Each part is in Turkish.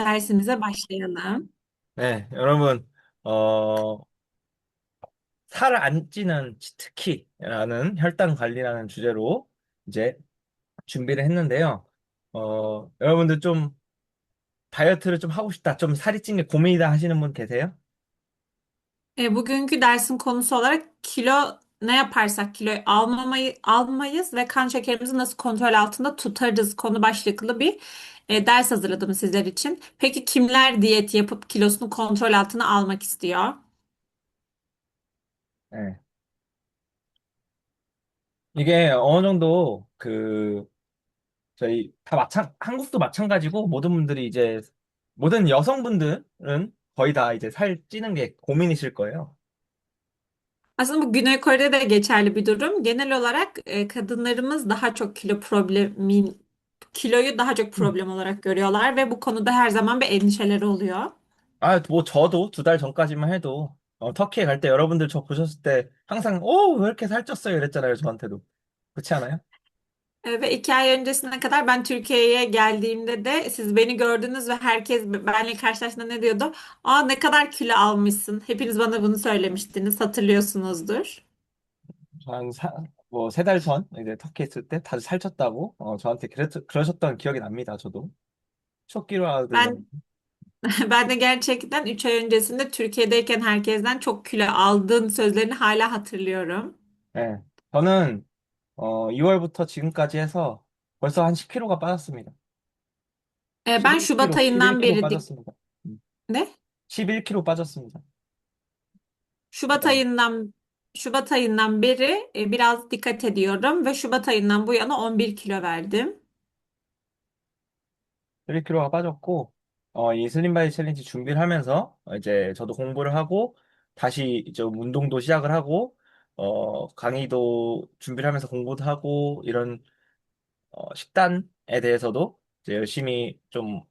Dersimize başlayalım. 네, 여러분, 어, 살 안 찌는 치트키라는 혈당 관리라는 주제로 이제 준비를 했는데요. 여러분들 좀 다이어트를 좀 하고 싶다, 좀 살이 찐 게 고민이다 하시는 분 계세요? Bugünkü dersin konusu olarak kilo ne yaparsak kiloyu almayız ve kan şekerimizi nasıl kontrol altında tutarız konu başlıklı bir ders hazırladım sizler için. Peki kimler diyet yapıp kilosunu kontrol altına almak istiyor? 네. 이게 어느 정도 저희 한국도 마찬가지고 모든 분들이 이제, 모든 여성분들은 거의 다 이제 살 찌는 게 고민이실 거예요. Aslında bu Güney Kore'de de geçerli bir durum. Genel olarak kadınlarımız daha çok kiloyu daha çok problem olarak görüyorlar ve bu konuda her zaman bir endişeleri oluyor. 뭐, 저도 2달 전까지만 해도, 터키에 갈 때 여러분들 저 보셨을 때 항상, 왜 이렇게 살쪘어요? 이랬잖아요, 저한테도. 그렇지 않아요? Ve 2 ay öncesine kadar ben Türkiye'ye geldiğimde de siz beni gördünüz ve herkes benimle karşılaştığında ne diyordu? Aa ne kadar kilo almışsın. Hepiniz bana bunu söylemiştiniz. Hatırlıyorsunuzdur. 한 뭐, 3달 전, 이제 터키 있을 때 다들 살쪘다고, 저한테 그러셨던 기억이 납니다, 저도. 쇼끼로 아들, Ben ben de gerçekten 3 ay öncesinde Türkiye'deyken herkesten çok kilo aldığın sözlerini hala hatırlıyorum. 네. 저는, 2월부터 지금까지 해서 벌써 한 10kg가 빠졌습니다. Ben Şubat 11kg, ayından 11kg beri 빠졌습니다. ne? 11kg 빠졌습니다. Şubat 네. ayından Şubat ayından beri biraz dikkat ediyorum ve Şubat ayından bu yana 11 kilo verdim. 1kg가 빠졌고, 이 슬림바디 챌린지 준비를 하면서, 이제 저도 공부를 하고, 다시 좀 운동도 시작을 하고, 강의도 준비를 하면서 공부도 하고, 이런, 식단에 대해서도 이제 열심히 좀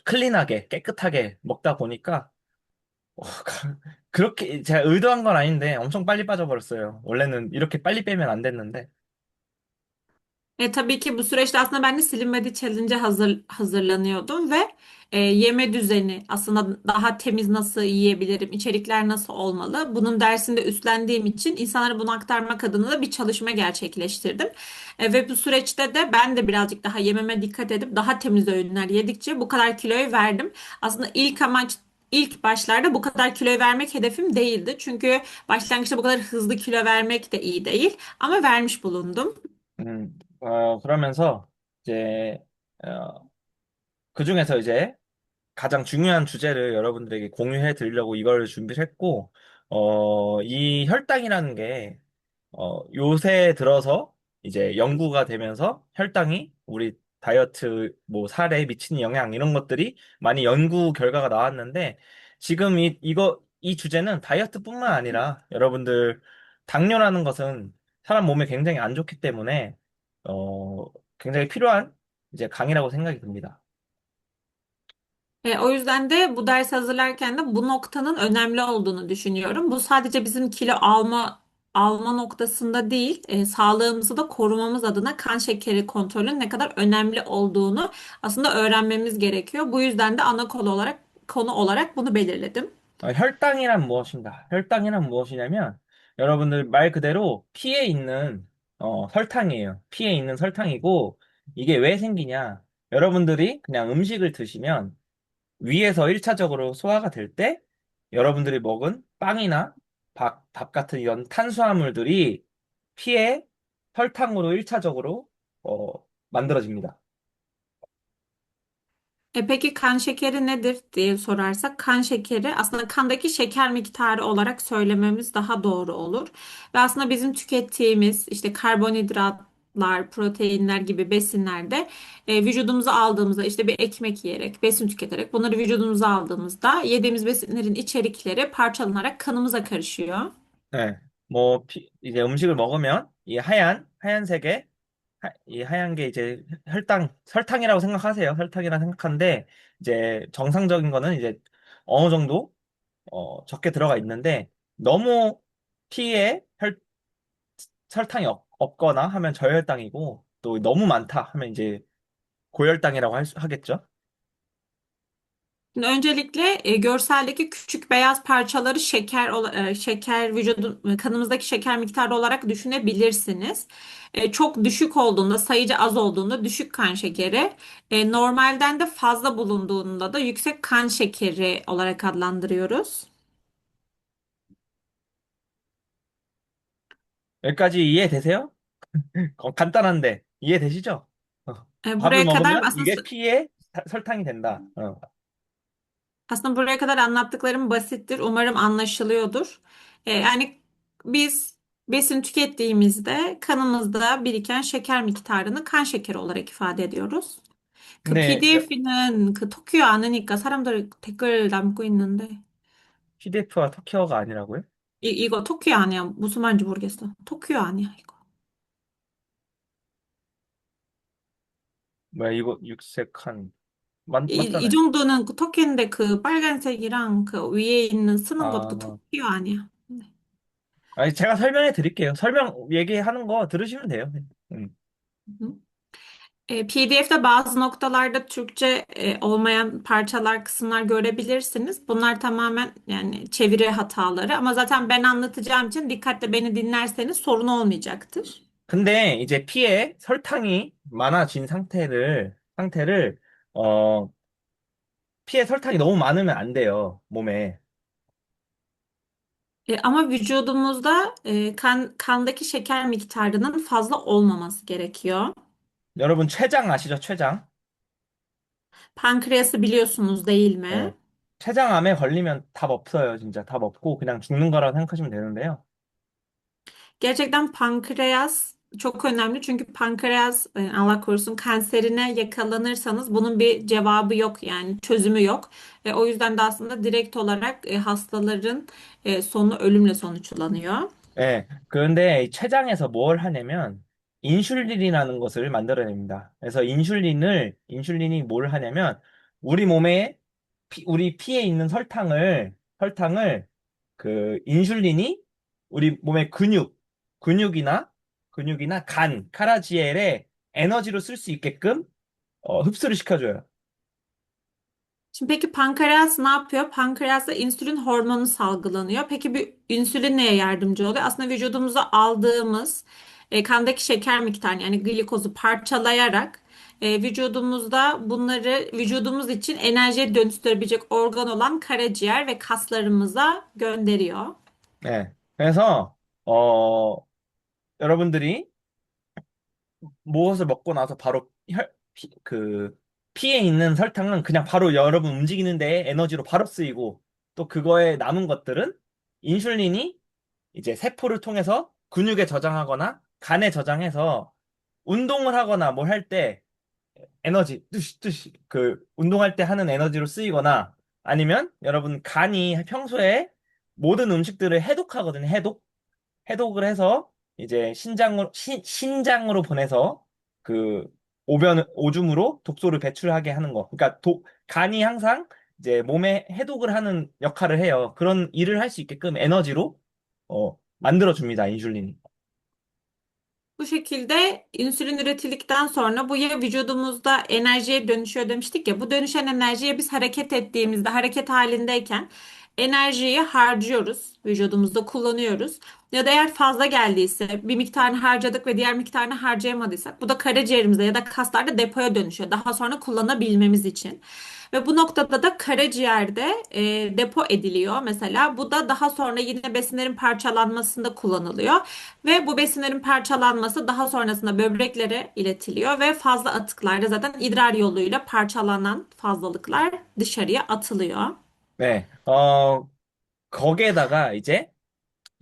클린하게, 깨끗하게 먹다 bo니까, 그렇게 제가 의도한 건 아닌데 엄청 빨리 빠져버렸어요. 원래는 이렇게 빨리 빼면 안 됐는데. Tabii ki bu süreçte aslında ben de Slim Body Challenge'a hazırlanıyordum ve yeme düzeni aslında daha temiz nasıl yiyebilirim, içerikler nasıl olmalı. Bunun dersinde üstlendiğim için insanlara bunu aktarmak adına da bir çalışma gerçekleştirdim. Ve bu süreçte de ben de birazcık daha yememe dikkat edip daha temiz öğünler yedikçe bu kadar kiloyu verdim. Aslında İlk başlarda bu kadar kilo vermek hedefim değildi. Çünkü başlangıçta bu kadar hızlı kilo vermek de iyi değil. Ama vermiş bulundum. 그러면서 이제 그중에서 이제 가장 중요한 주제를 여러분들에게 공유해 드리려고 이걸 준비를 했고, 이 혈당이라는 게, 요새 들어서 이제 연구가 되면서 혈당이 우리 다이어트, 뭐, 살에 미치는 영향, 이런 것들이 많이 연구 결과가 나왔는데, 지금 이 주제는 다이어트뿐만 아니라 여러분들 당뇨라는 것은 사람 몸에 굉장히 안 좋기 때문에, 어, 굉장히 필요한 이제 강의라고 생각이 듭니다. O yüzden de bu ders hazırlarken de bu noktanın önemli olduğunu düşünüyorum. Bu sadece bizim kilo alma noktasında değil, sağlığımızı da korumamız adına kan şekeri kontrolünün ne kadar önemli olduğunu aslında öğrenmemiz gerekiyor. Bu yüzden de ana konu olarak bunu belirledim. 혈당이란 무엇인가? 혈당이란 무엇이냐면, 여러분들 말 그대로 피에 있는, 설탕이에요. 피에 있는 설탕이고, 이게 왜 생기냐? 여러분들이 그냥 음식을 드시면, 위에서 1차적으로 소화가 될 때, 여러분들이 먹은 빵이나 밥 같은 이런 탄수화물들이 피에 설탕으로 1차적으로, 만들어집니다. Peki kan şekeri nedir diye sorarsak kan şekeri aslında kandaki şeker miktarı olarak söylememiz daha doğru olur. Ve aslında bizim tükettiğimiz işte karbonhidratlar, proteinler gibi besinlerde vücudumuza aldığımızda işte bir ekmek yiyerek, besin tüketerek bunları vücudumuza aldığımızda yediğimiz besinlerin içerikleri parçalanarak kanımıza karışıyor. 네. 이제 음식을 먹으면 이 하얀색의 이 하얀 게 이제 설탕이라고 생각하세요. 설탕이라 생각하는데 이제 정상적인 거는 이제 어느 정도 적게 들어가 있는데 너무 피에 설탕이 없거나 하면 저혈당이고 또 너무 많다 하면 이제 고혈당이라고 하겠죠. Şimdi öncelikle görseldeki küçük beyaz parçaları şeker vücudun kanımızdaki şeker miktarı olarak düşünebilirsiniz. Çok düşük olduğunda, sayıca az olduğunda düşük kan şekeri, normalden de fazla bulunduğunda da yüksek kan şekeri olarak adlandırıyoruz. 여기까지 이해되세요? 간단한데 이해되시죠? 어. 밥을 Buraya kadar 먹으면 이게 피에 설탕이 된다. aslında buraya kadar anlattıklarım basittir. Umarım anlaşılıyordur. Yani biz besin tükettiğimizde kanımızda biriken şeker miktarını kan şekeri olarak ifade ediyoruz. 그 근데 PDF는 그 터키어 아니니까 사람들이 댓글 남고 있는데 PDF와 터키어가 아니라고요? 이거 터키어 아니야. 무슨 말인지 모르겠어. 터키어 아니야, 이거. 뭐야 이거 육색한 이 맞잖아요. 정도는 그 터키인데 그 빨간색이랑 그 위에 있는 쓰는 것도 아, 터키어 아니야. 네. 아니 제가 설명해 드릴게요. 설명 얘기하는 거 들으시면 돼요. 음. PDF'de bazı noktalarda Türkçe olmayan parçalar, kısımlar görebilirsiniz. Bunlar tamamen yani çeviri hataları ama zaten ben anlatacağım için dikkatle beni dinlerseniz sorun olmayacaktır. 근데 이제 피에 설탕이 많아진 상태를 어 피에 설탕이 너무 많으면 안 돼요. 몸에. Ama vücudumuzda kandaki şeker miktarının fazla olmaması gerekiyor. 여러분 췌장 아시죠? 췌장. Pankreası biliyorsunuz değil mi? 네. 췌장암에 걸리면 답 없어요. 진짜 답 없고 그냥 죽는 거라고 생각하시면 되는데요. Gerçekten pankreas çok önemli çünkü pankreas Allah korusun kanserine yakalanırsanız bunun bir cevabı yok yani çözümü yok. O yüzden de aslında direkt olarak hastaların sonu ölümle sonuçlanıyor. 네. 그런데 이 췌장에서 뭘 하냐면 인슐린이라는 것을 만들어냅니다. 그래서 인슐린이 뭘 하냐면 우리 몸에 우리 피에 있는 설탕을 그 인슐린이 우리 몸의 근육이나 근육이나 간, 카라지엘의 에너지로 쓸 수 있게끔 흡수를 시켜줘요. Şimdi peki pankreas ne yapıyor? Pankreasta insülin hormonu salgılanıyor. Peki bir insülin neye yardımcı oluyor? Aslında vücudumuza aldığımız kandaki şeker miktarını yani glikozu parçalayarak vücudumuzda bunları vücudumuz için enerjiye dönüştürebilecek organ olan karaciğer ve kaslarımıza gönderiyor. 네. 그래서 여러분들이 무엇을 먹고 나서 바로 피에 있는 설탕은 그냥 바로 여러분 움직이는 데에 에너지로 바로 쓰이고 또 그거에 남은 것들은 인슐린이 이제 세포를 통해서 근육에 저장하거나 간에 저장해서 운동을 하거나 뭘 할 때 그 운동할 때 하는 에너지로 쓰이거나 아니면 여러분 간이 평소에 모든 음식들을 해독하거든요. 해독을 해서 이제 신장으로 보내서 그 오줌으로 독소를 배출하게 하는 거. 그러니까 간이 항상 이제 몸에 해독을 하는 역할을 해요. 그런 일을 할 수 있게끔 에너지로 만들어줍니다, 인슐린이. Bu şekilde insülin üretildikten sonra bu ya vücudumuzda enerjiye dönüşüyor demiştik ya bu dönüşen enerjiye biz hareket ettiğimizde hareket halindeyken enerjiyi harcıyoruz vücudumuzda kullanıyoruz ya da eğer fazla geldiyse bir miktarını harcadık ve diğer miktarını harcayamadıysak bu da karaciğerimizde ya da kaslarda depoya dönüşüyor daha sonra kullanabilmemiz için. Ve bu noktada da karaciğerde depo ediliyor mesela. Bu da daha sonra yine besinlerin parçalanmasında kullanılıyor. Ve bu besinlerin parçalanması daha sonrasında böbreklere iletiliyor ve fazla atıklarda zaten idrar yoluyla parçalanan fazlalıklar dışarıya atılıyor. 네. 거기에다가 이제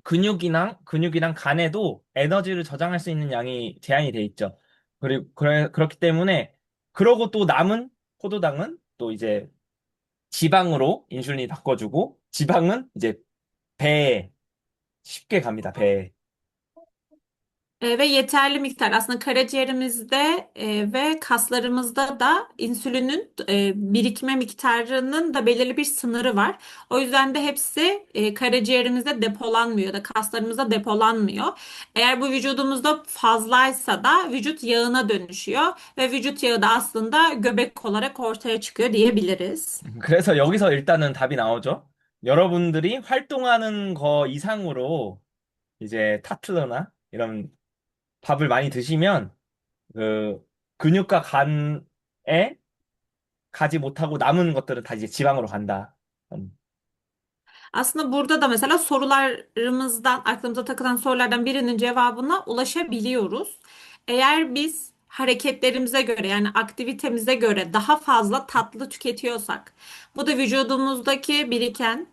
근육이랑 간에도 에너지를 저장할 수 있는 양이 제한이 돼 있죠. 그렇기 때문에, 그러고 또 남은 포도당은 또 이제 지방으로 인슐린이 바꿔주고, 지방은 이제 배에 쉽게 갑니다, 배에. Ve yeterli miktar aslında karaciğerimizde ve kaslarımızda da insülinin birikme miktarının da belirli bir sınırı var. O yüzden de hepsi karaciğerimizde depolanmıyor ya da kaslarımızda depolanmıyor. Eğer bu vücudumuzda fazlaysa da vücut yağına dönüşüyor ve vücut yağı da aslında göbek olarak ortaya çıkıyor diyebiliriz. 그래서 여기서 일단은 답이 나오죠. 여러분들이 활동하는 거 이상으로 이제 타틀러나 이런 밥을 많이 드시면 그 근육과 간에 가지 못하고 남은 것들은 다 이제 지방으로 간다. Aslında burada da mesela sorularımızdan, aklımıza takılan sorulardan birinin cevabına ulaşabiliyoruz. Eğer biz hareketlerimize göre yani aktivitemize göre daha fazla tatlı tüketiyorsak, bu da vücudumuzdaki biriken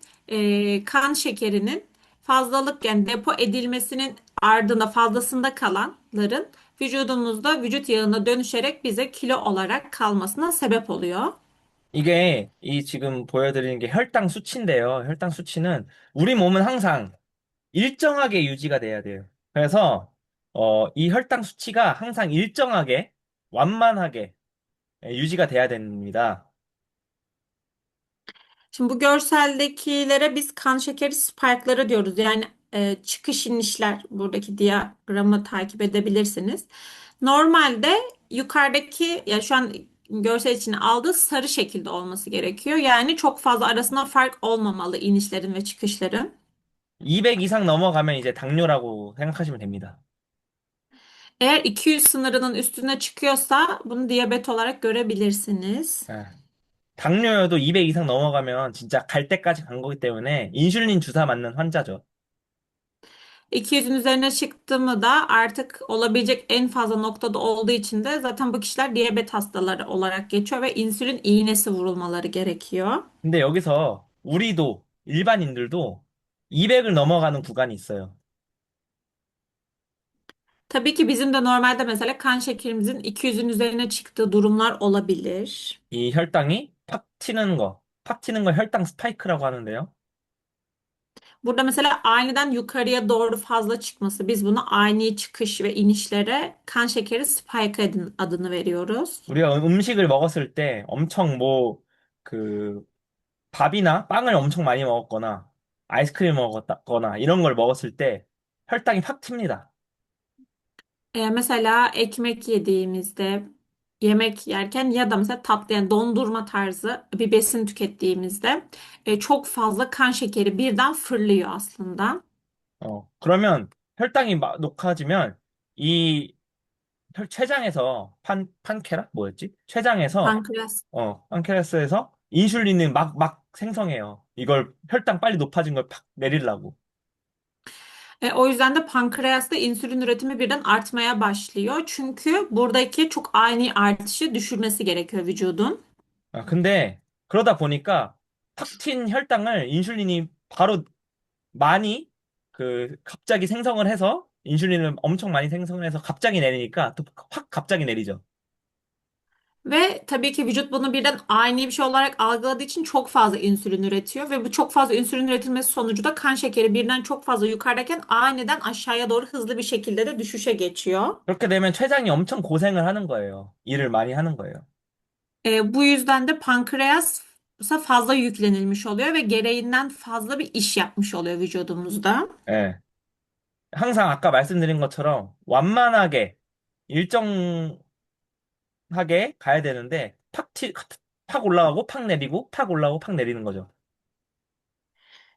kan şekerinin fazlalık yani depo edilmesinin ardında fazlasında kalanların vücudumuzda vücut yağına dönüşerek bize kilo olarak kalmasına sebep oluyor. 이게 이 지금 보여드리는 게 혈당 수치인데요. 혈당 수치는 우리 몸은 항상 일정하게 유지가 돼야 돼요. 그래서 이 혈당 수치가 항상 일정하게 완만하게 유지가 돼야 됩니다. Şimdi bu görseldekilere biz kan şekeri spike'ları diyoruz. Yani çıkış inişler buradaki diyagramı takip edebilirsiniz. Normalde yukarıdaki ya şu an görsel için aldığı sarı şekilde olması gerekiyor. Yani çok fazla arasında fark olmamalı inişlerin ve çıkışların. 200 이상 넘어가면 이제 당뇨라고 생각하시면 됩니다. Eğer 200 sınırının üstüne çıkıyorsa bunu diyabet olarak görebilirsiniz. 아, 당뇨여도 200 이상 넘어가면 진짜 갈 때까지 간 거기 때문에 인슐린 주사 맞는 환자죠. 200'ün üzerine çıktı mı da artık olabilecek en fazla noktada olduğu için de zaten bu kişiler diyabet hastaları olarak geçiyor ve insülin iğnesi vurulmaları gerekiyor. 근데 여기서 우리도 일반인들도 200을 넘어가는 구간이 있어요. Tabii ki bizim de normalde mesela kan şekerimizin 200'ün üzerine çıktığı durumlar olabilir. 이 혈당이 팍 튀는 거 혈당 스파이크라고 하는데요. Burada mesela aniden yukarıya doğru fazla çıkması, biz buna ani çıkış ve inişlere kan şekeri spike adını veriyoruz. 우리가 음식을 먹었을 때 엄청 그, 밥이나 빵을 엄청 많이 먹었거나 아이스크림 먹었거나 이런 걸 먹었을 때 혈당이 팍 튑니다. Mesela ekmek yediğimizde, yemek yerken ya da mesela tatlı yani dondurma tarzı bir besin tükettiğimizde çok fazla kan şekeri birden fırlıyor aslında. 그러면 혈당이 높아지면 이 췌장에서 판케라? 뭐였지? 췌장에서, Pankreas. 판케라스에서 인슐린을 막 생성해요. 이걸 혈당 빨리 높아진 걸 팍 내리려고. O yüzden de pankreasta insülin üretimi birden artmaya başlıyor. Çünkü buradaki çok ani artışı düşürmesi gerekiyor vücudun. 근데 그러다 보니까 팍 튄 혈당을 인슐린이 바로 많이 갑자기 생성을 해서 인슐린을 엄청 많이 생성을 해서 갑자기 내리니까 또 확 갑자기 내리죠. Ve tabii ki vücut bunu birden ani bir şey olarak algıladığı için çok fazla insülin üretiyor. Ve bu çok fazla insülin üretilmesi sonucu da kan şekeri birden çok fazla yukarıdayken aniden aşağıya doğru hızlı bir şekilde de düşüşe geçiyor. 그렇게 되면 췌장이 엄청 고생을 하는 거예요. 일을 많이 하는 거예요. Bu yüzden de pankreasa fazla yüklenilmiş oluyor ve gereğinden fazla bir iş yapmış oluyor vücudumuzda. 예. 항상 아까 말씀드린 것처럼 완만하게 일정하게 가야 되는데 팍 올라가고 팍 내리고 팍 올라가고 팍 내리는 거죠.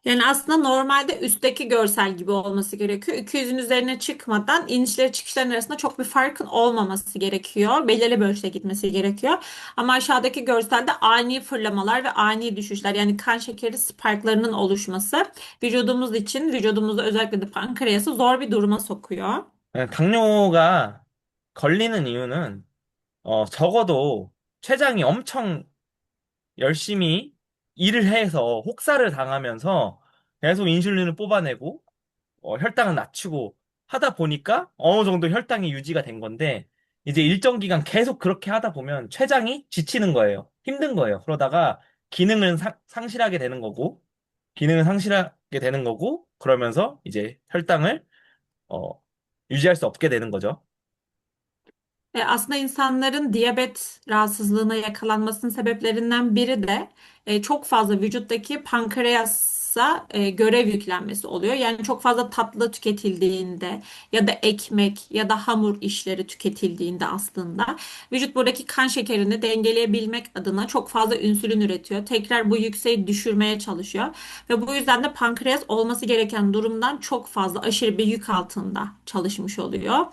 Yani aslında normalde üstteki görsel gibi olması gerekiyor. 200'ün üzerine çıkmadan inişleri çıkışların arasında çok bir farkın olmaması gerekiyor. Belirli bir ölçüde gitmesi gerekiyor. Ama aşağıdaki görselde ani fırlamalar ve ani düşüşler yani kan şekeri spike'larının oluşması vücudumuz için vücudumuzda özellikle de pankreası zor bir duruma sokuyor. 당뇨가 걸리는 이유는 적어도 췌장이 엄청 열심히 일을 해서 혹사를 당하면서 계속 인슐린을 뽑아내고 혈당을 낮추고 하다 보니까 어느 정도 혈당이 유지가 된 건데 이제 일정 기간 계속 그렇게 하다 보면 췌장이 지치는 거예요. 힘든 거예요. 그러다가 기능을 상실하게 되는 거고 기능을 상실하게 되는 거고 그러면서 이제 혈당을 어, 유지할 수 없게 되는 거죠. Aslında insanların diyabet rahatsızlığına yakalanmasının sebeplerinden biri de çok fazla vücuttaki pankreasa görev yüklenmesi oluyor. Yani çok fazla tatlı tüketildiğinde ya da ekmek ya da hamur işleri tüketildiğinde aslında vücut buradaki kan şekerini dengeleyebilmek adına çok fazla insülin üretiyor. Tekrar bu yükseği düşürmeye çalışıyor ve bu yüzden de pankreas olması gereken durumdan çok fazla aşırı bir yük altında çalışmış oluyor.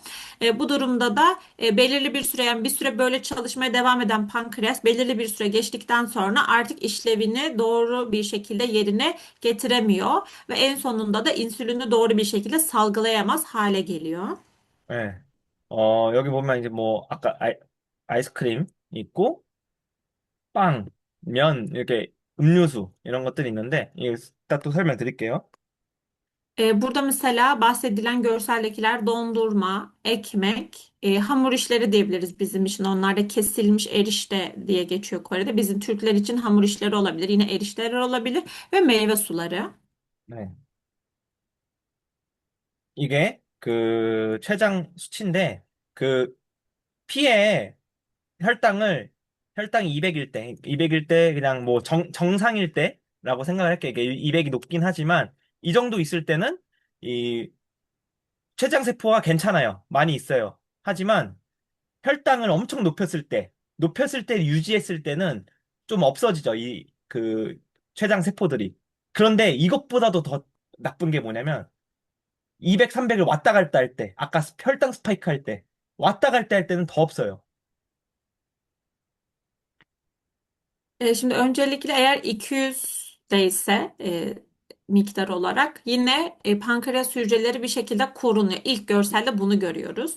Bu durumda da belirli bir süre yani bir süre böyle çalışmaya devam eden pankreas belirli bir süre geçtikten sonra artık işlevini doğru bir şekilde yerine getiremiyor ve en sonunda da insülini doğru bir şekilde salgılayamaz hale geliyor. 네. 여기 보면 이제 뭐, 아까 아이스크림 있고, 빵, 면, 이렇게 음료수, 이런 것들이 있는데, 이거 딱 또 설명드릴게요. Burada mesela bahsedilen görseldekiler dondurma, ekmek, hamur işleri diyebiliriz bizim için. Onlar da kesilmiş erişte diye geçiyor Kore'de. Bizim Türkler için hamur işleri olabilir, yine erişteler olabilir ve meyve suları. 네. 이게 그 췌장 수치인데, 그 피에 혈당이 200일 때 그냥 뭐 정상일 때라고 생각을 할게요. 이게 200이 높긴 하지만 이 정도 있을 때는 이 췌장 세포가 괜찮아요. 많이 있어요. 하지만 혈당을 엄청 높였을 때 유지했을 때는 좀 없어지죠. 이 그 췌장 세포들이. 그런데 이것보다도 더 나쁜 게 뭐냐면 200, 300을 왔다 갔다 할 때, 아까 혈당 스파이크 할 때, 왔다 갈 때 할 때는 더 없어요. Şimdi öncelikle eğer 200'de ise miktar olarak yine pankreas hücreleri bir şekilde korunuyor. İlk görselde bunu görüyoruz.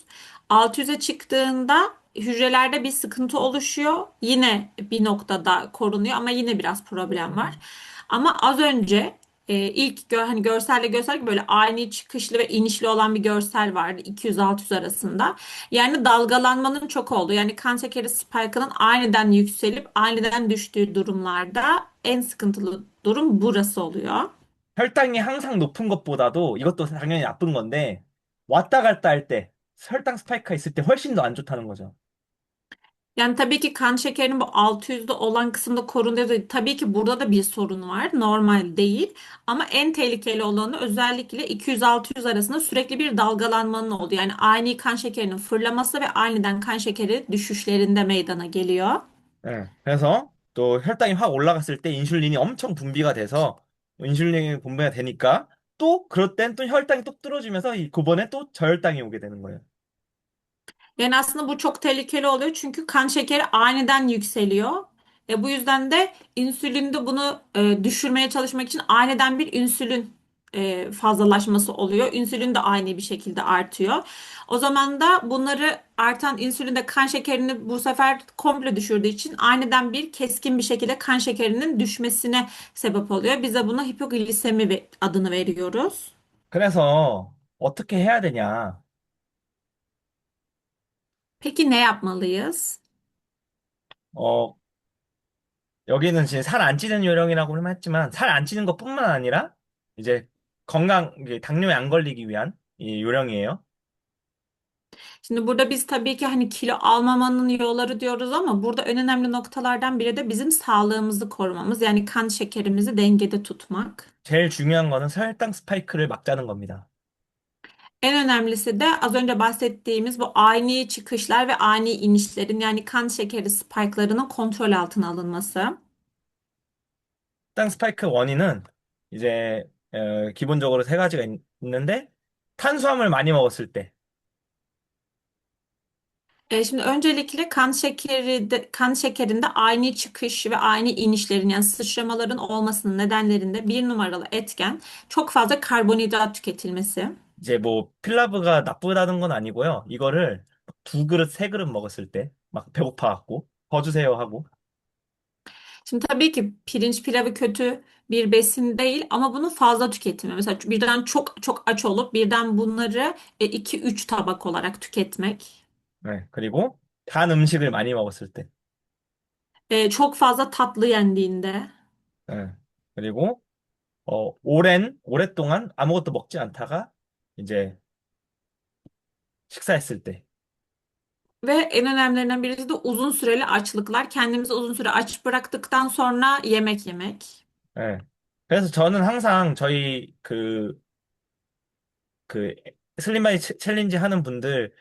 600'e çıktığında hücrelerde bir sıkıntı oluşuyor. Yine bir noktada korunuyor ama yine biraz problem var. Ama az önce hani görselle gösterdik böyle ani çıkışlı ve inişli olan bir görsel vardı 200-600 arasında. Yani dalgalanmanın çok olduğu yani kan şekeri spike'ının aniden yükselip aniden düştüğü durumlarda en sıkıntılı durum burası oluyor. 혈당이 항상 높은 것보다도 이것도 당연히 나쁜 건데, 왔다 갔다 할 때, 혈당 스파이크가 있을 때 훨씬 더 안 좋다는 거죠. Yani tabii ki kan şekerinin bu 600'de olan kısımda korunuyor. Tabii ki burada da bir sorun var. Normal değil. Ama en tehlikeli olanı özellikle 200-600 arasında sürekli bir dalgalanmanın olduğu. Yani ani kan şekerinin fırlaması ve aniden kan şekeri düşüşlerinde meydana geliyor. 예. 그래서 또 혈당이 확 올라갔을 때 인슐린이 엄청 분비가 돼서 인슐린이 분비가 되니까 또 그럴 땐 또 혈당이 또 떨어지면서 그번에 또 저혈당이 오게 되는 거예요. Yani aslında bu çok tehlikeli oluyor çünkü kan şekeri aniden yükseliyor. Bu yüzden de insülinde bunu düşürmeye çalışmak için aniden bir insülin fazlalaşması oluyor. İnsülin de aynı bir şekilde artıyor. O zaman da bunları artan insülin de kan şekerini bu sefer komple düşürdüğü için aniden bir keskin bir şekilde kan şekerinin düşmesine sebep oluyor. Biz de buna hipoglisemi adını veriyoruz. 그래서 어떻게 해야 되냐? Peki ne yapmalıyız? 어, 여기는 지금 살 안 찌는 요령이라고 했지만 살 안 찌는 것뿐만 아니라 이제 이게 당뇨에 안 걸리기 위한 이 요령이에요. Şimdi burada biz tabii ki hani kilo almamanın yolları diyoruz ama burada en önemli noktalardan biri de bizim sağlığımızı korumamız. Yani kan şekerimizi dengede tutmak. 제일 중요한 거는 혈당 스파이크를 막자는 겁니다. En önemlisi de az önce bahsettiğimiz bu ani çıkışlar ve ani inişlerin yani kan şekeri spike'larının kontrol altına alınması. 혈당 스파이크 원인은 이제 기본적으로 세 가지가 있는데 탄수화물 많이 먹었을 때, Şimdi öncelikle kan şekerinde ani çıkış ve ani inişlerin yani sıçramaların olmasının nedenlerinde bir numaralı etken çok fazla karbonhidrat tüketilmesi. 이제 뭐 필라브가 나쁘다는 건 아니고요. 이거를 두 그릇, 세 그릇 먹었을 때 막 배고파갖고 더 주세요 하고 Şimdi tabii ki pirinç pilavı kötü bir besin değil ama bunu fazla tüketimi. Mesela birden çok çok aç olup birden bunları 2-3 tabak olarak tüketmek. 네, 그리고 단 음식을 많이 먹었을 때 Çok fazla tatlı yendiğinde. 네, 그리고 오랫동안 아무것도 먹지 않다가 이제 식사했을 때. Ve en önemlilerinden birisi de uzun süreli açlıklar. Kendimizi uzun süre aç bıraktıktan sonra yemek yemek. 예. 그래서 저는 항상 저희 그 슬림바디 챌린지 하는 분들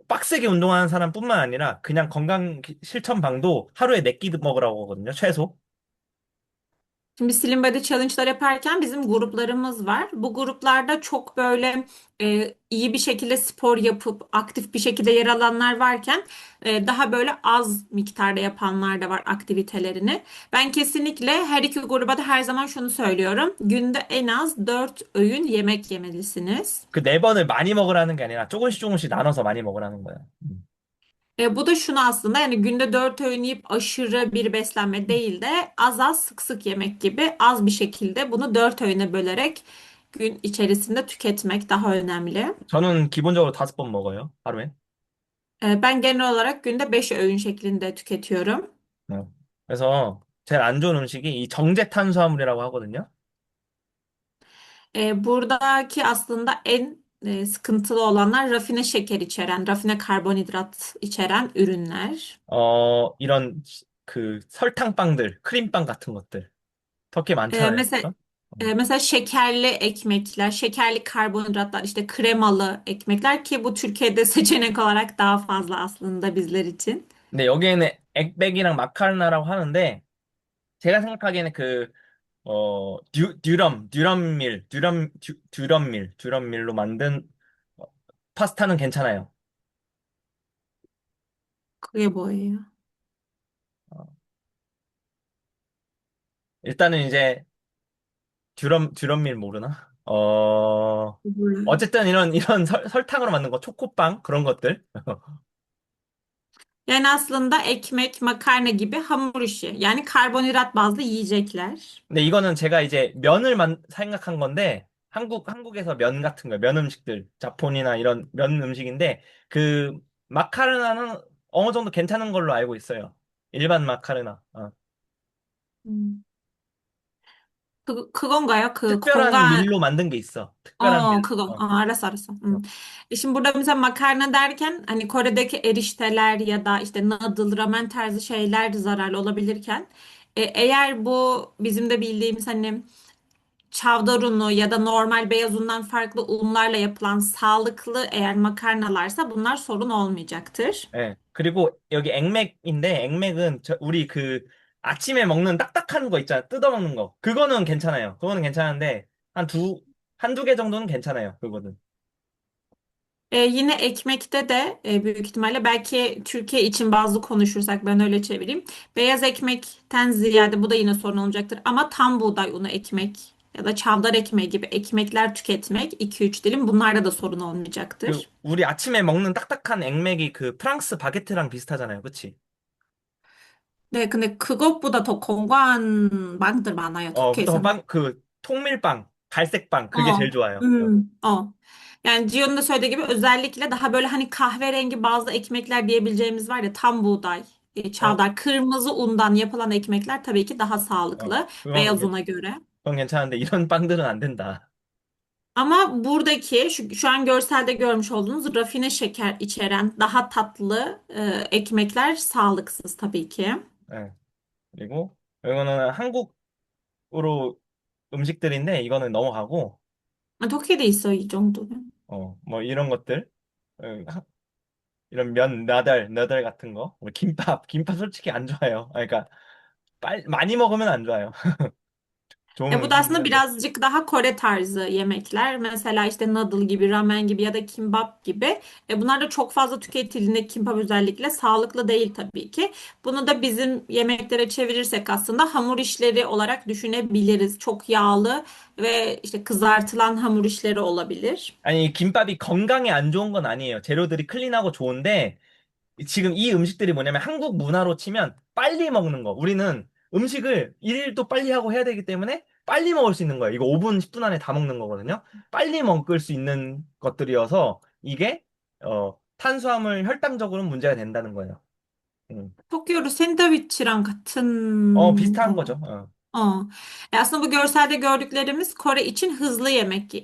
빡세게 운동하는 사람뿐만 아니라 그냥 건강 실천방도 하루에 4끼 먹으라고 하거든요. 최소. Şimdi Slim Body Challenge'lar yaparken bizim gruplarımız var. Bu gruplarda çok böyle iyi bir şekilde spor yapıp aktif bir şekilde yer alanlar varken daha böyle az miktarda yapanlar da var aktivitelerini. Ben kesinlikle her iki gruba da her zaman şunu söylüyorum. Günde en az 4 öğün yemek yemelisiniz. 그 4번을 많이 먹으라는 게 아니라 조금씩 조금씩 나눠서 많이 먹으라는 거예요. Bu da şunu aslında yani günde 4 öğün yiyip aşırı bir beslenme değil de az az sık sık yemek gibi az bir şekilde bunu 4 öğüne bölerek gün içerisinde tüketmek daha önemli. 저는 기본적으로 5번 먹어요. 하루에. Ben genel olarak günde 5 öğün şeklinde tüketiyorum. 네. 그래서 제일 안 좋은 음식이 이 정제 탄수화물이라고 하거든요. Buradaki aslında en sıkıntılı olanlar rafine şeker içeren, rafine karbonhidrat içeren ürünler. 이런 그 설탕빵들, 크림빵 같은 것들. 터키에 Ee, 많잖아요. mesela 그죠? mesela şekerli ekmekler, şekerli karbonhidratlar, işte kremalı ekmekler ki bu Türkiye'de seçenek olarak daha fazla aslında bizler için. 근데 여기에는 액백이랑 마카르나라고 하는데 제가 생각하기에는 듀럼밀로 만든 어, 파스타는 괜찮아요. 그게 뭐예요? 어, 일단은 이제 듀럼밀 모르나? 몰라요. 어쨌든 이런 설탕으로 만든 거, 초코빵, 그런 것들. Yani aslında ekmek, makarna gibi hamur işi. Yani karbonhidrat bazlı yiyecekler. 근데 이거는 제가 이제 생각한 건데, 한국에서 면 같은 거, 면 음식들, 자폰이나 이런 면 음식인데, 그, 마카르나는 어느 정도 괜찮은 걸로 알고 있어요. 일반 마카르나. 음. 그건가요? 그 특별한 건강 밀로 만든 게 있어. 특별한 밀. Kıvam. Arası arası. 어. Şimdi burada mesela makarna derken hani Kore'deki erişteler ya da işte noodle, ramen tarzı şeyler zararlı olabilirken eğer bu bizim de bildiğimiz hani çavdar unu ya da normal beyaz undan farklı unlarla yapılan sağlıklı eğer makarnalarsa bunlar sorun olmayacaktır. 예. 그리고 여기 액맥인데, 액맥은 우리 아침에 먹는 딱딱한 거 있잖아. 뜯어먹는 거. 그거는 괜찮아요. 그거는 괜찮은데, 한두 개 정도는 괜찮아요. 그거는. Yine ekmekte de büyük ihtimalle belki Türkiye için bazı konuşursak ben öyle çevireyim. Beyaz ekmekten ziyade bu da yine sorun olacaktır. Ama tam buğday unu ekmek ya da çavdar ekmeği gibi ekmekler tüketmek 2-3 dilim bunlarda da sorun olmayacaktır. 우리 아침에 먹는 딱딱한 액맥이 그 프랑스 바게트랑 비슷하잖아요. 그치? 네, 근데 그것보다 더 건강한 빵들 많아요, 또 터키에서는. 통밀빵, 갈색빵, 그게 O. 제일 좋아요. O. Yani Gio'nun da söylediği gibi özellikle daha böyle hani kahverengi bazı ekmekler diyebileceğimiz var ya tam buğday, 어, çavdar, kırmızı undan yapılan ekmekler tabii ki daha sağlıklı beyaz una göre. 그건 괜찮은데, 이런 빵들은 안 된다. Ama buradaki şu an görselde görmüş olduğunuz rafine şeker içeren daha tatlı ekmekler sağlıksız tabii ki. 예. 그리고, 이거는 한국으로 음식들인데, 이거는 넘어가고, Tokyo'da 있어 이 정도면. 뭐 이런 것들, 어, 이런 너덜 같은 거, 뭐 김밥 솔직히 안 좋아요. 그러니까 많이 먹으면 안 좋아요. 좋은 Bu da 음식이긴 aslında 한데. birazcık daha Kore tarzı yemekler. Mesela işte noodle gibi, ramen gibi ya da kimbap gibi. Bunlar da çok fazla tüketildiğinde kimbap özellikle sağlıklı değil tabii ki. Bunu da bizim yemeklere çevirirsek aslında hamur işleri olarak düşünebiliriz. Çok yağlı ve işte kızartılan hamur işleri olabilir. 아니, 김밥이 건강에 안 좋은 건 아니에요. 재료들이 클린하고 좋은데, 지금 이 음식들이 뭐냐면 한국 문화로 치면 빨리 먹는 거. 우리는 음식을 일도 빨리 하고 해야 되기 때문에 빨리 먹을 수 있는 거예요. 이거 5분, 10분 안에 다 먹는 거거든요. 빨리 먹을 수 있는 것들이어서 이게, 탄수화물 혈당적으로는 문제가 된다는 거예요. 음. Tokyo 샌드위치랑 같은 비슷한 건가? 거죠. 어. Aslında bu görselde gördüklerimiz Kore için hızlı yemek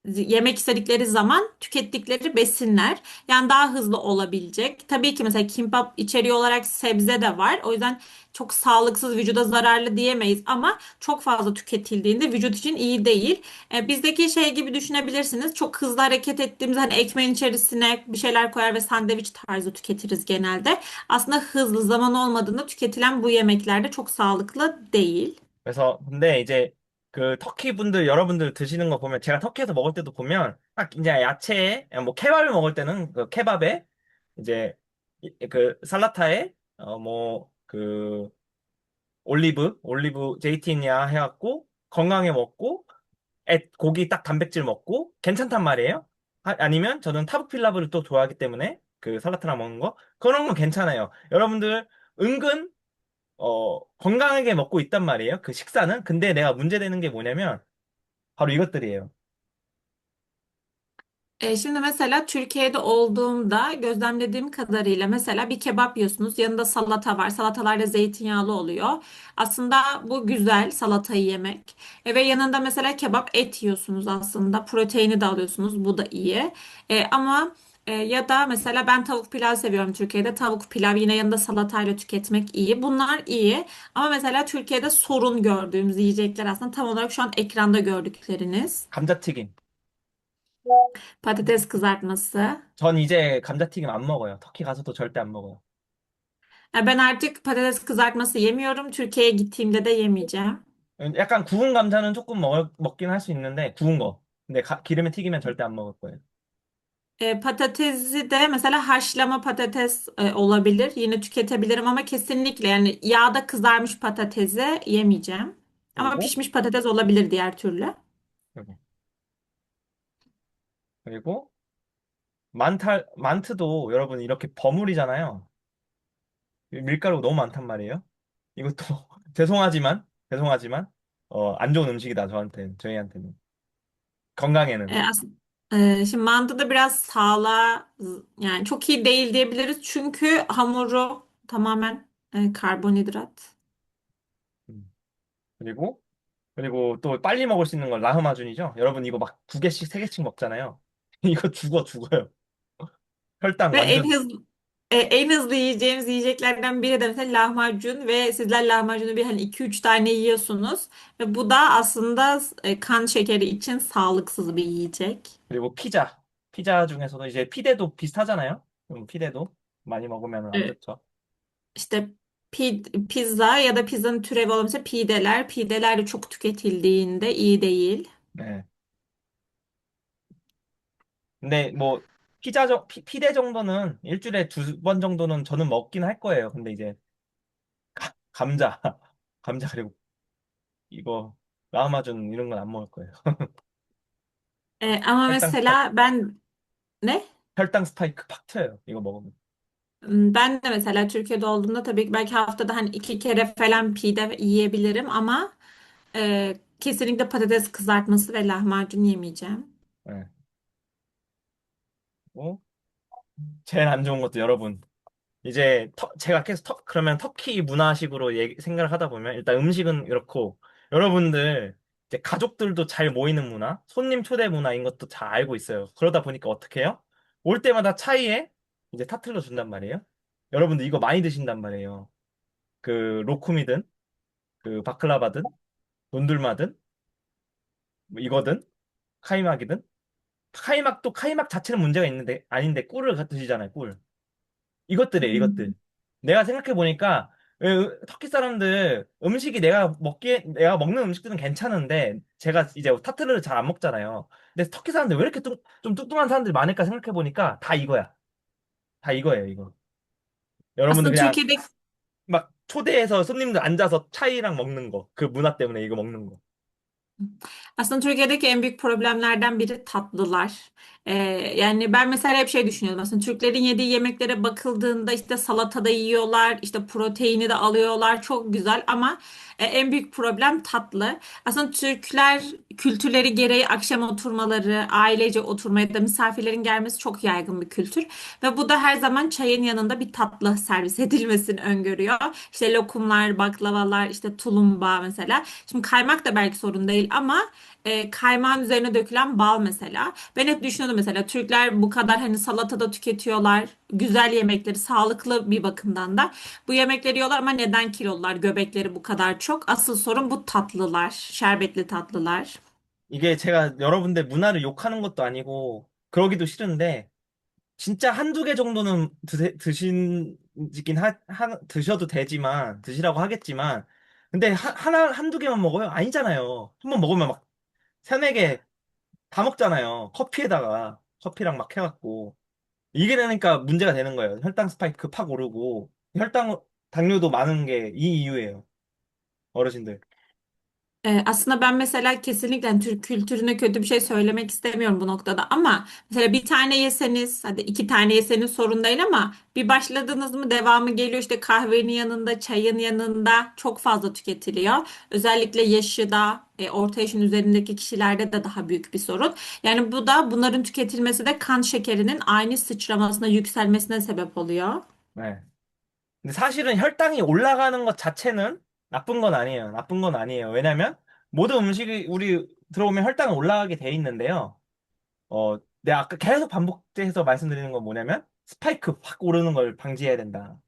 yemek istedikleri zaman tükettikleri besinler. Yani daha hızlı olabilecek. Tabii ki mesela kimbap içeriği olarak sebze de var. O yüzden çok sağlıksız, vücuda zararlı diyemeyiz ama çok fazla tüketildiğinde vücut için iyi değil. Bizdeki şey gibi düşünebilirsiniz. Çok hızlı hareket ettiğimiz hani ekmeğin içerisine bir şeyler koyar ve sandviç tarzı tüketiriz genelde. Aslında hızlı zaman olmadığında tüketilen bu yemekler de çok sağlıklı değil. 그래서 근데 이제 그 터키 분들 여러분들 드시는 거 보면 제가 터키에서 먹을 때도 보면 딱 이제 야채에 뭐 케밥을 먹을 때는 그 케밥에 이제 그 살라타에 뭐 그 올리브 제이틴이야 해갖고 건강에 먹고 고기 딱 단백질 먹고 괜찮단 말이에요. 아니면 저는 타부필라브를 또 좋아하기 때문에 그 살라타랑 먹는 거 그런 건 괜찮아요. 여러분들 은근 건강하게 먹고 있단 말이에요. 그 식사는. 근데 내가 문제되는 게 뭐냐면 바로 이것들이에요. Şimdi mesela Türkiye'de olduğumda gözlemlediğim kadarıyla mesela bir kebap yiyorsunuz. Yanında salata var. Salatalar da zeytinyağlı oluyor. Aslında bu güzel salatayı yemek. Ve yanında mesela kebap et yiyorsunuz aslında. Proteini de alıyorsunuz. Bu da iyi. Ama ya da mesela ben tavuk pilav seviyorum Türkiye'de. Tavuk pilav yine yanında salatayla tüketmek iyi. Bunlar iyi. Ama mesela Türkiye'de sorun gördüğümüz yiyecekler aslında tam olarak şu an ekranda gördükleriniz. 감자튀김. Patates kızartması. 전 이제 감자튀김 안 먹어요. 터키 가서도 절대 안 먹어요. Ben artık patates kızartması yemiyorum. Türkiye'ye gittiğimde de yemeyeceğim. 약간 구운 감자는 조금 먹긴 할 수 있는데 구운 거. 근데 기름에 튀기면 절대 안 먹을 거예요. Patatesi de mesela haşlama patates olabilir. Yine tüketebilirim ama kesinlikle yani yağda kızarmış patatesi yemeyeceğim. Ama 그리고 pişmiş patates olabilir diğer türlü. 여기. 그리고 만트도 여러분 이렇게 버무리잖아요. 밀가루 너무 많단 말이에요. 이것도 죄송하지만 안 좋은 음식이다 저희한테는 건강에는. Şimdi mantı da biraz sağlığa yani çok iyi değil diyebiliriz. Çünkü hamuru tamamen karbonhidrat. 음. 그리고 또 빨리 먹을 수 있는 건 라흐마준이죠. 여러분 이거 막 두 개씩 세 개씩 먹잖아요. 이거 죽어요. 혈당 Ve en 완전. hızlı en hızlı yiyeceğimiz yiyeceklerden biri de mesela lahmacun ve sizler lahmacunu bir hani iki üç tane yiyorsunuz ve bu da aslında kan şekeri için sağlıksız bir yiyecek. 그리고 피자 중에서도 이제 피데도 비슷하잖아요. 피데도 많이 먹으면 안 E, 좋죠. İşte pizza ya da pizzanın türevi olan mesela pideler. Pideler de çok tüketildiğinde iyi değil. 네. 근데 뭐 피데 정도는 일주일에 두 번 정도는 저는 먹긴 할 거예요. 근데 이제 감자 감자 그리고 이거 라마준 이런 건 안 먹을 거예요. Ama 혈당 스파이크 mesela ben ne? 혈당 스파이크 팍 튀어요. 이거 먹으면. Ben de mesela Türkiye'de olduğumda tabii ki belki haftada hani iki kere falan pide yiyebilirim ama kesinlikle patates kızartması ve lahmacun yemeyeceğim. 네. 어? 제일 안 좋은 것도 여러분. 이제 제가 계속 그러면 터키 문화식으로 생각을 하다 보면 일단 음식은 이렇고 여러분들 이제 가족들도 잘 모이는 문화, 손님 초대 문화인 것도 잘 알고 있어요. 그러다 보니까 어떻게 해요? 올 때마다 차이에 이제 타틀로 준단 말이에요. 여러분들 이거 많이 드신단 말이에요. 그 로쿰이든 그 바클라바든 논둘마든 뭐 이거든 카이막이든 카이막도 카이막 자체는 문제가 있는데 아닌데 꿀을 드시잖아요. 꿀. 이것들이에요, 이것들. 음. 내가 생각해 보니까 터키 사람들 음식이 내가 먹는 음식들은 괜찮은데 제가 이제 타트르를 잘 안 먹잖아요. 근데 터키 사람들 왜 이렇게 좀 뚱뚱한 사람들이 많을까 생각해 보니까 다 이거야. 다 이거예요, 이거. 여러분들 Aslında 그냥 Türkiye'de 막 초대해서 손님들 앉아서 차이랑 먹는 거. 그 문화 때문에 이거 먹는 거. Aslında Türkiye'deki en büyük problemlerden biri tatlılar. Ee, Yani ben mesela hep şey düşünüyordum. Aslında Türklerin yediği yemeklere bakıldığında işte salata da yiyorlar, işte proteini de alıyorlar. Çok güzel ama en büyük problem tatlı. Aslında Türkler kültürleri gereği akşam oturmaları, ailece oturmaya da misafirlerin gelmesi çok yaygın bir kültür. Ve bu da her zaman çayın yanında bir tatlı servis edilmesini öngörüyor. İşte lokumlar, baklavalar, işte tulumba mesela. Şimdi kaymak da belki sorun değil ama kaymağın üzerine dökülen bal mesela. Ben hep düşünüyordum mesela Türkler bu kadar hani salatada tüketiyorlar. Güzel yemekleri, sağlıklı bir bakımdan da. Bu yemekleri yiyorlar ama neden kilolular, göbekleri bu kadar çok? Asıl sorun bu tatlılar, şerbetli tatlılar. 이게 제가 여러분들 문화를 욕하는 것도 아니고 그러기도 싫은데 진짜 한두 개 정도는 드셔도 되지만 드시라고 하겠지만 근데 하나 한두 개만 먹어요? 아니잖아요. 한 번 먹으면 막 세네 개 다 먹잖아요. 커피랑 막 해갖고 이게 되니까 문제가 되는 거예요. 혈당 스파이크 팍 오르고 혈당 당뇨도 많은 게 이 이유예요. 어르신들. Aslında ben mesela kesinlikle hani Türk kültürüne kötü bir şey söylemek istemiyorum bu noktada ama mesela bir tane yeseniz hadi iki tane yeseniz sorun değil ama bir başladınız mı devamı geliyor işte kahvenin yanında çayın yanında çok fazla tüketiliyor. Özellikle yaşı da orta yaşın üzerindeki kişilerde de daha büyük bir sorun. Yani bu da bunların tüketilmesi de kan şekerinin ani sıçramasına yükselmesine sebep oluyor. 네. 근데 사실은 혈당이 올라가는 것 자체는 나쁜 건 아니에요. 나쁜 건 아니에요. 왜냐면 모든 음식이 우리 들어오면 혈당은 올라가게 돼 있는데요. 내가 아까 계속 반복해서 말씀드리는 건 뭐냐면 스파이크 확 오르는 걸 방지해야 된다.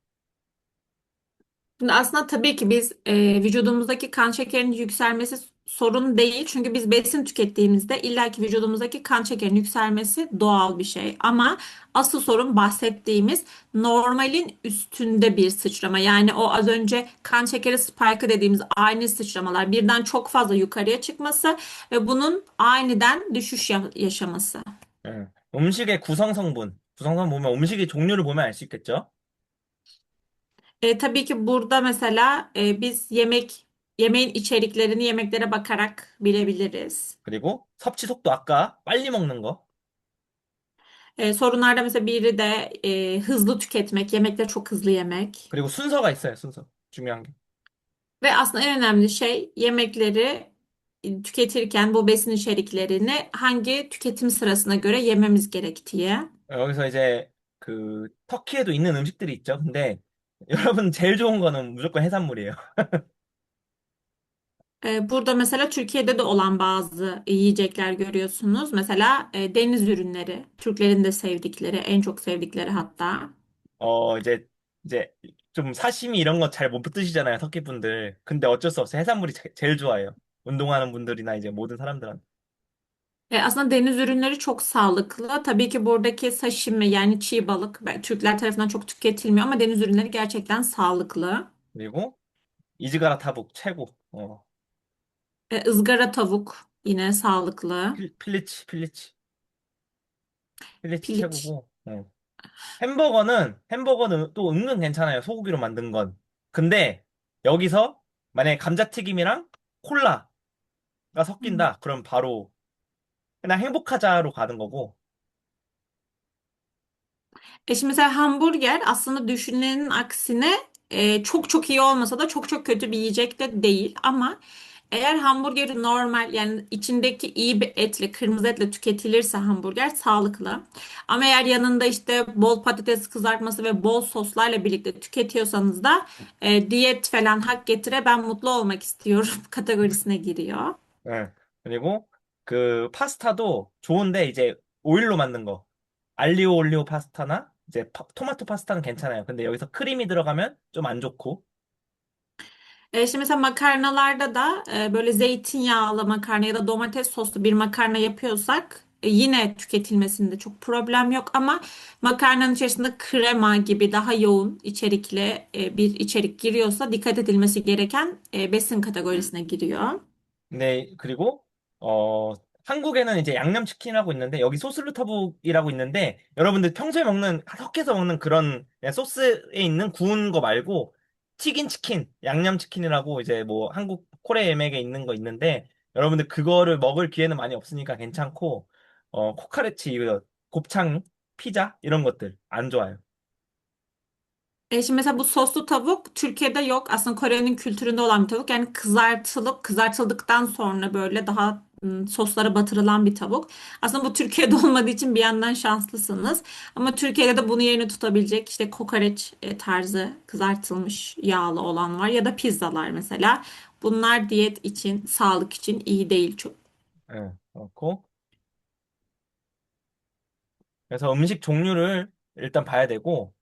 Şimdi aslında tabii ki biz vücudumuzdaki kan şekerinin yükselmesi sorun değil. Çünkü biz besin tükettiğimizde illaki vücudumuzdaki kan şekerinin yükselmesi doğal bir şey. Ama asıl sorun bahsettiğimiz normalin üstünde bir sıçrama. Yani o az önce kan şekeri spike'ı dediğimiz ani sıçramalar birden çok fazla yukarıya çıkması ve bunun aniden düşüş yaşaması. 예. 음식의 구성성분 보면 음식의 종류를 보면 알 수 있겠죠? Tabii ki burada mesela biz yemeğin içeriklerini yemeklere bakarak bilebiliriz. 그리고 섭취 속도 아까 빨리 먹는 거. Sorunlarda mesela biri de hızlı tüketmek, yemekleri çok hızlı yemek. 그리고 순서가 있어요, 순서. 중요한 게. Ve aslında en önemli şey yemekleri tüketirken bu besin içeriklerini hangi tüketim sırasına göre yememiz gerektiği. 여기서 이제 그 터키에도 있는 음식들이 있죠. 근데 여러분 제일 좋은 거는 무조건 해산물이에요. Burada mesela Türkiye'de de olan bazı yiyecekler görüyorsunuz. Mesela deniz ürünleri, Türklerin de sevdikleri, en çok sevdikleri hatta. 이제 좀 사시미 이런 거 잘 못 드시잖아요, 터키 분들. 근데 어쩔 수 없어요. 해산물이 제일 좋아요. 운동하는 분들이나 이제 모든 사람들한테. Aslında deniz ürünleri çok sağlıklı. Tabii ki buradaki sashimi yani çiğ balık Türkler tarafından çok tüketilmiyor ama deniz ürünleri gerçekten sağlıklı. 그리고 이즈가라 타북 최고. ızgara tavuk yine sağlıklı. 필리치 Piliç. 최고고. 햄버거는 또 은근 괜찮아요. 소고기로 만든 건. 근데 여기서 만약에 감자튀김이랑 콜라가 섞인다. 그럼 바로 그냥 행복하자로 가는 거고. Şimdi mesela hamburger aslında düşünülenin aksine çok çok iyi olmasa da çok çok kötü bir yiyecek de değil. Ama eğer hamburgeri normal yani içindeki iyi bir etle, kırmızı etle tüketilirse hamburger sağlıklı. Ama eğer yanında işte bol patates kızartması ve bol soslarla birlikte tüketiyorsanız da diyet falan hak getire ben mutlu olmak istiyorum kategorisine giriyor. 예. 그리고 그 파스타도 좋은데 이제 오일로 만든 거. 알리오 올리오 파스타나 이제 토마토 파스타는 괜찮아요. 근데 여기서 크림이 들어가면 좀 안 좋고. Şimdi mesela makarnalarda da böyle zeytinyağlı makarna ya da domates soslu bir makarna yapıyorsak yine tüketilmesinde çok problem yok ama makarnanın içerisinde krema gibi daha yoğun içerikli bir içerik giriyorsa dikkat edilmesi gereken besin kategorisine giriyor. 네, 그리고 한국에는 이제 양념치킨이라고 있는데 여기 소스루터북이라고 있는데 여러분들 평소에 섞여서 먹는 그런 그냥 소스에 있는 구운 거 말고 튀긴 치킨, 양념치킨이라고 이제 뭐 한국 코레 엠맥에 있는 거 있는데 여러분들 그거를 먹을 기회는 많이 없으니까 괜찮고 코카레치, 이거 곱창, 피자 이런 것들 안 좋아요. Şimdi mesela bu soslu tavuk Türkiye'de yok. Aslında Kore'nin kültüründe olan bir tavuk. Yani kızartıldıktan sonra böyle daha soslara batırılan bir tavuk. Aslında bu Türkiye'de olmadığı için bir yandan şanslısınız. Ama Türkiye'de de bunu yerini tutabilecek işte kokoreç tarzı kızartılmış yağlı olan var. Ya da pizzalar mesela. Bunlar diyet için, sağlık için iyi değil çok. 예, 그렇고. 그래서 음식 종류를 일단 봐야 되고,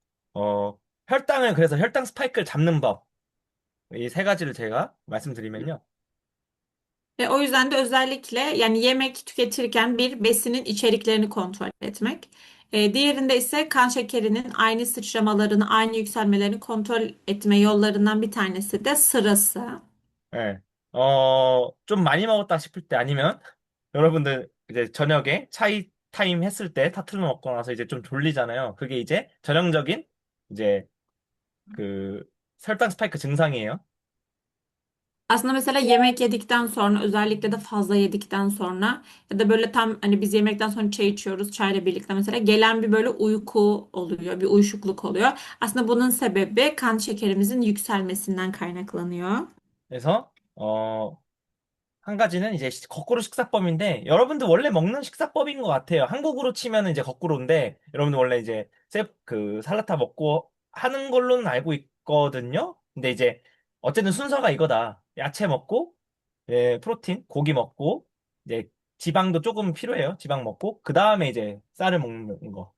그래서 혈당 스파이크를 잡는 법. 이 세 가지를 제가 말씀드리면요. O yüzden de özellikle yani yemek tüketirken bir besinin içeriklerini kontrol etmek. Diğerinde ise kan şekerinin aynı sıçramalarını, aynı yükselmelerini kontrol etme yollarından bir tanesi de sırası. 예. 좀 많이 먹었다 싶을 때 아니면 여러분들 이제 저녁에 차이 타임 했을 때 타틀을 먹고 나서 이제 좀 졸리잖아요. 그게 이제 전형적인 이제 그 혈당 스파이크 증상이에요. Aslında mesela yemek yedikten sonra özellikle de fazla yedikten sonra ya da böyle tam hani biz yemekten sonra çay içiyoruz çayla birlikte mesela gelen bir böyle uyku oluyor, bir uyuşukluk oluyor. Aslında bunun sebebi kan şekerimizin yükselmesinden kaynaklanıyor. 그래서 한 가지는 이제 거꾸로 식사법인데 여러분들 원래 먹는 식사법인 것 같아요. 한국으로 치면 이제 거꾸로인데 여러분들 원래 이제 그 살라타 먹고 하는 걸로는 알고 있거든요. 근데 이제 어쨌든 순서가 이거다. 야채 먹고 프로틴 고기 먹고 이제 지방도 조금 필요해요. 지방 먹고 그 다음에 이제 쌀을 먹는 거.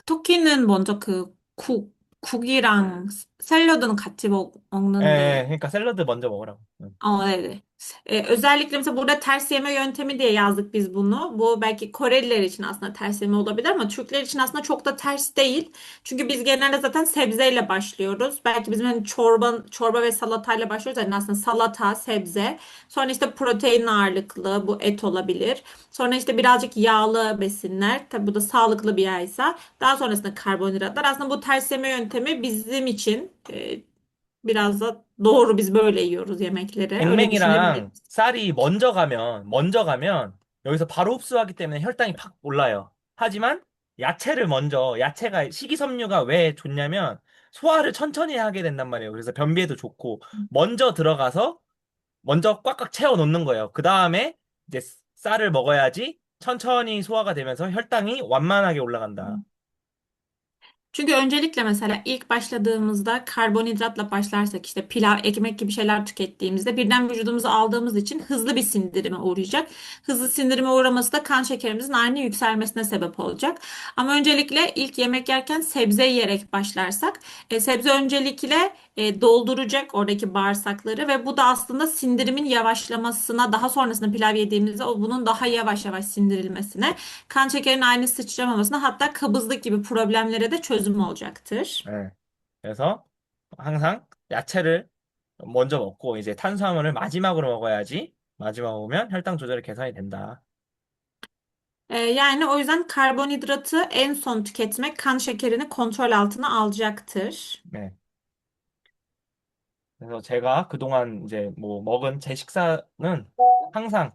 토끼는 먼저 국이랑 샐러드는 같이 먹는데, 그러니까 샐러드 먼저 먹으라고. 응. evet. Özellikle mesela burada ters yeme yöntemi diye yazdık biz bunu. Bu belki Koreliler için aslında ters yeme olabilir ama Türkler için aslında çok da ters değil. Çünkü biz genelde zaten sebzeyle başlıyoruz. Belki bizim hani çorba ve salatayla başlıyoruz. Yani aslında salata, sebze. Sonra işte protein ağırlıklı bu et olabilir. Sonra işte birazcık yağlı besinler. Tabii bu da sağlıklı bir yağysa. Daha sonrasında karbonhidratlar. Aslında bu ters yeme yöntemi bizim için biraz da doğru biz böyle yiyoruz yemekleri. Öyle 뱅맹이랑 düşünebiliriz. 쌀이 먼저 가면 여기서 바로 흡수하기 때문에 혈당이 팍 올라요. 하지만 야채가 식이섬유가 왜 좋냐면 소화를 천천히 하게 된단 말이에요. 그래서 변비에도 좋고 먼저 들어가서 먼저 꽉꽉 채워 놓는 거예요. 그 다음에 이제 쌀을 먹어야지 천천히 소화가 되면서 혈당이 완만하게 올라간다. Çünkü öncelikle mesela ilk başladığımızda karbonhidratla başlarsak işte pilav, ekmek gibi şeyler tükettiğimizde birden vücudumuza aldığımız için hızlı bir sindirime uğrayacak. Hızlı sindirime uğraması da kan şekerimizin ani yükselmesine sebep olacak. Ama öncelikle ilk yemek yerken sebze yiyerek başlarsak sebze öncelikle dolduracak oradaki bağırsakları ve bu da aslında sindirimin yavaşlamasına daha sonrasında pilav yediğimizde bunun daha yavaş yavaş sindirilmesine kan şekerinin aynı sıçramamasına hatta kabızlık gibi problemlere de çözüm olacaktır. 네. 그래서 항상 야채를 먼저 먹고 이제 탄수화물을 마지막으로 먹어야지 마지막 먹으면 혈당 조절이 개선이 된다. Yani o yüzden karbonhidratı en son tüketmek kan şekerini kontrol altına alacaktır. 네. 그래서 제가 그동안 이제 뭐 먹은 제 식사는 항상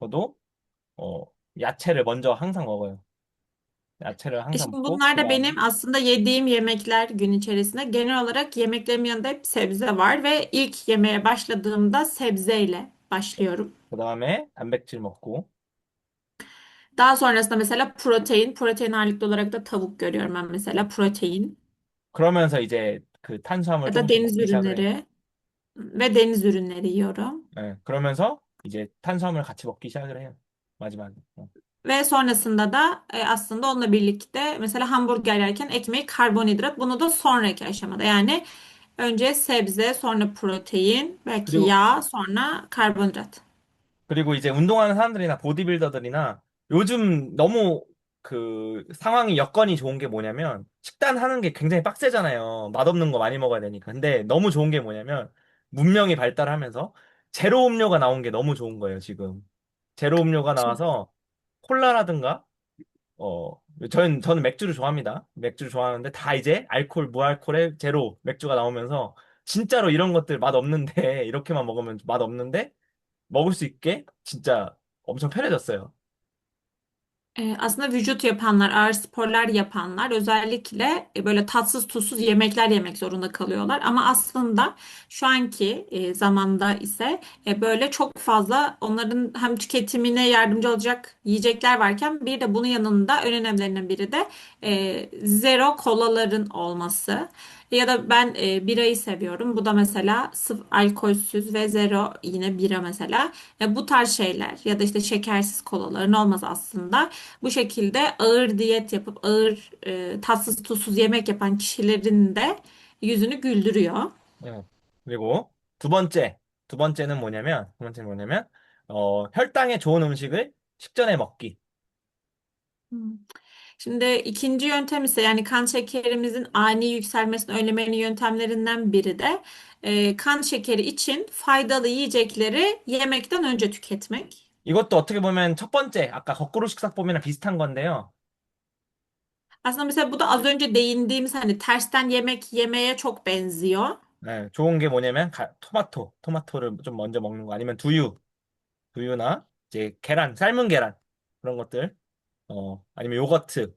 저도 어, 야채를 먼저 항상 먹어요. 야채를 항상 Şimdi 먹고 bunlar da 그다음에 benim aslında yediğim yemekler gün içerisinde. Genel olarak yemeklerimin yanında hep sebze var ve ilk yemeğe başladığımda sebzeyle başlıyorum. 그다음에 단백질 먹고 Daha sonrasında mesela protein ağırlıklı olarak da tavuk görüyorum ben mesela protein 그러면서 이제 그 탄수화물 ya da 조금씩 deniz 먹기 시작을 해요. ürünleri ve deniz ürünleri yiyorum. 네. 그러면서 이제 탄수화물 같이 먹기 시작을 해요. 마지막에. Ve sonrasında da aslında onunla birlikte mesela hamburger yerken ekmeği karbonhidrat bunu da sonraki aşamada yani önce sebze sonra protein belki 그리고 yağ sonra karbonhidrat. 그리고 이제 운동하는 사람들이나 보디빌더들이나 요즘 너무 그 상황이 여건이 좋은 게 뭐냐면 식단 하는 게 굉장히 빡세잖아요. 맛없는 거 많이 먹어야 되니까. 근데 너무 좋은 게 뭐냐면 문명이 발달하면서 제로 음료가 나온 게 너무 좋은 거예요, 지금. 제로 음료가 나와서 콜라라든가 저는 맥주를 좋아합니다. 맥주를 좋아하는데 다 이제 무알콜에 제로 맥주가 나오면서 진짜로 이런 것들 맛 없는데 이렇게만 먹으면 맛 없는데 먹을 수 있게 진짜 엄청 편해졌어요. Aslında vücut yapanlar, ağır sporlar yapanlar özellikle böyle tatsız tuzsuz yemekler yemek zorunda kalıyorlar. Ama aslında şu anki zamanda ise böyle çok fazla onların hem tüketimine yardımcı olacak yiyecekler varken bir de bunun yanında en önemlilerinden biri de zero kolaların olması. Ya da ben birayı seviyorum. Bu da mesela sıfır alkolsüz ve zero yine bira mesela. Bu tarz şeyler ya da işte şekersiz kolaların olmaz aslında. Bu şekilde ağır diyet yapıp ağır tatsız tuzsuz yemek yapan kişilerin de yüzünü güldürüyor. 네. 그리고 두 번째는 뭐냐면, 두 번째는 뭐냐면, 혈당에 좋은 음식을 식전에 먹기. Hmm. Şimdi ikinci yöntem ise yani kan şekerimizin ani yükselmesini önlemenin yöntemlerinden biri de kan şekeri için faydalı yiyecekleri yemekten önce tüketmek. 이것도 어떻게 보면 첫 번째, 아까 거꾸로 식사법이랑 비슷한 건데요. Aslında mesela bu da az önce değindiğimiz hani tersten yemek yemeye çok benziyor. 네, 좋은 게 뭐냐면, 토마토를 좀 먼저 먹는 거, 아니면 두유나, 이제 계란, 삶은 계란, 그런 것들, 아니면 요거트,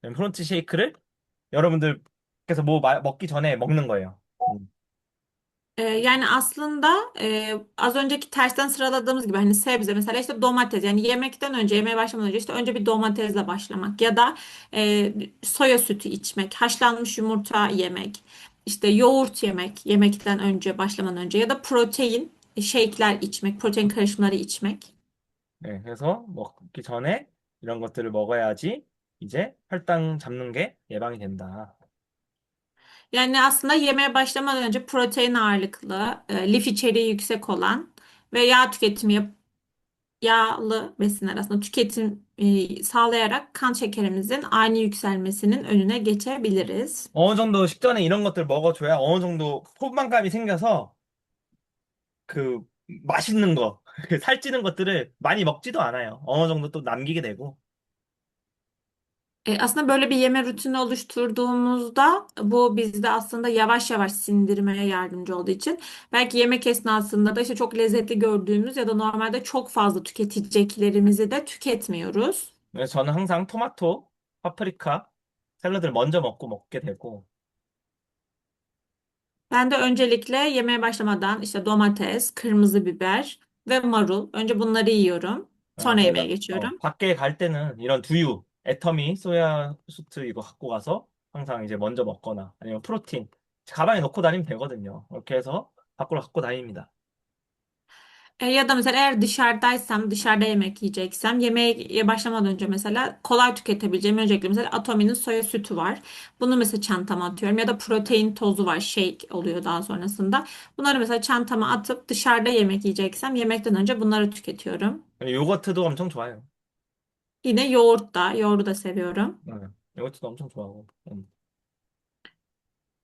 아니면 프론트 쉐이크를 여러분들께서 먹기 전에 먹는 거예요. Yani aslında az önceki tersten sıraladığımız gibi hani sebze mesela işte domates yani yemekten önce yemeye başlamadan önce işte önce bir domatesle başlamak ya da soya sütü içmek, haşlanmış yumurta yemek, işte yoğurt yemek yemekten önce başlamadan önce ya da protein shake'ler içmek, protein karışımları içmek. 네, 그래서 먹기 전에 이런 것들을 먹어야지 이제 혈당 잡는 게 예방이 된다. Yani aslında yemeye başlamadan önce protein ağırlıklı, lif içeriği yüksek olan ve yağ tüketimi yağlı besinler aslında tüketim sağlayarak kan şekerimizin ani yükselmesinin önüne geçebiliriz. 어느 정도 식전에 이런 것들 먹어줘야 어느 정도 포만감이 생겨서 그 맛있는 거, 그 살찌는 것들을 많이 먹지도 않아요. 어느 정도 또 남기게 되고. Aslında böyle bir yeme rutini oluşturduğumuzda bu bizde aslında yavaş yavaş sindirmeye yardımcı olduğu için belki yemek esnasında da işte çok lezzetli gördüğümüz ya da normalde çok fazla tüketeceklerimizi de tüketmiyoruz. 그래서 저는 항상 토마토, 파프리카, 샐러드를 먼저 먹게 되고, Ben de öncelikle yemeğe başlamadan işte domates, kırmızı biber ve marul. Önce bunları yiyorum. Sonra yemeğe geçiyorum. 밖에 갈 때는 이런 두유, 애터미, 소야 수트 이거 갖고 가서 항상 이제 먼저 먹거나 아니면 프로틴 가방에 넣고 다니면 되거든요. 이렇게 해서 밖으로 갖고 다닙니다. Ya da mesela eğer dışarıdaysam, dışarıda yemek yiyeceksem, yemeğe başlamadan önce mesela kolay tüketebileceğim öncelikle mesela Atomi'nin soya sütü var. Bunu mesela çantama atıyorum ya da protein tozu var, shake oluyor daha sonrasında. Bunları mesela çantama atıp dışarıda yemek yiyeceksem yemekten önce bunları tüketiyorum. 요거트도 엄청 좋아요. Yine yoğurdu da seviyorum. 네, 요거트도 엄청 좋아하고.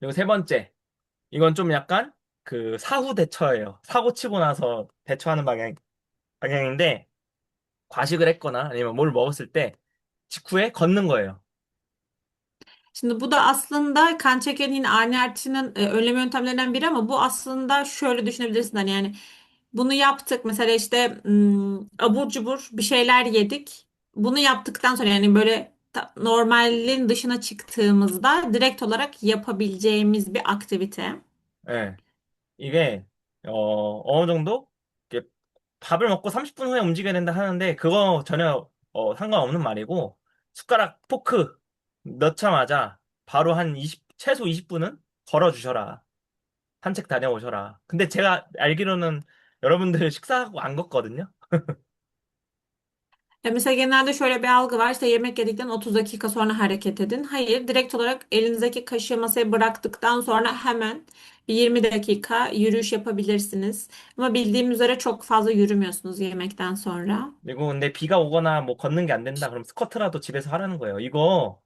그리고 세 번째, 이건 좀 약간 그 사후 대처예요. 사고 치고 나서 대처하는 방향인데 과식을 했거나 아니면 뭘 먹었을 때 직후에 걷는 거예요. Şimdi bu da aslında kan şekerinin ani artışının önleme yöntemlerinden biri ama bu aslında şöyle düşünebilirsin hani yani bunu yaptık mesela işte abur cubur bir şeyler yedik. Bunu yaptıktan sonra yani böyle normalin dışına çıktığımızda direkt olarak yapabileceğimiz bir aktivite. 예. 이게 어느 정도 이렇게 밥을 먹고 30분 후에 움직여야 된다 하는데 그거 전혀 상관없는 말이고 숟가락 포크 넣자마자 바로 한 20, 최소 20분은 걸어 주셔라. 산책 다녀오셔라. 근데 제가 알기로는 여러분들 식사하고 안 걷거든요. Mesela genelde şöyle bir algı var işte yemek yedikten 30 dakika sonra hareket edin. Hayır, direkt olarak elinizdeki kaşığı masaya bıraktıktan sonra hemen bir 20 dakika yürüyüş yapabilirsiniz. Ama bildiğim üzere çok fazla yürümüyorsunuz yemekten sonra. 그리고 근데 비가 오거나 뭐 걷는 게 안 된다. 그럼 스쿼트라도 집에서 하라는 거예요. 이거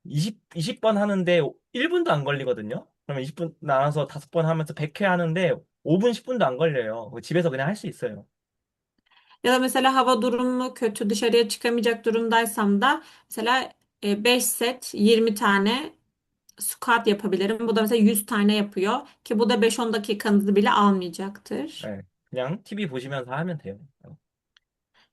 20번 하는데 1분도 안 걸리거든요. 그러면 20분 나눠서 5번 하면서 100회 하는데 5분, 10분도 안 걸려요. 집에서 그냥 할 수 있어요. Ya da mesela hava durumu kötü dışarıya çıkamayacak durumdaysam da mesela 5 set 20 tane squat yapabilirim. Bu da mesela 100 tane yapıyor ki bu da 5-10 dakikanızı bile almayacaktır. 네. 그냥 TV 보시면서 하면 돼요.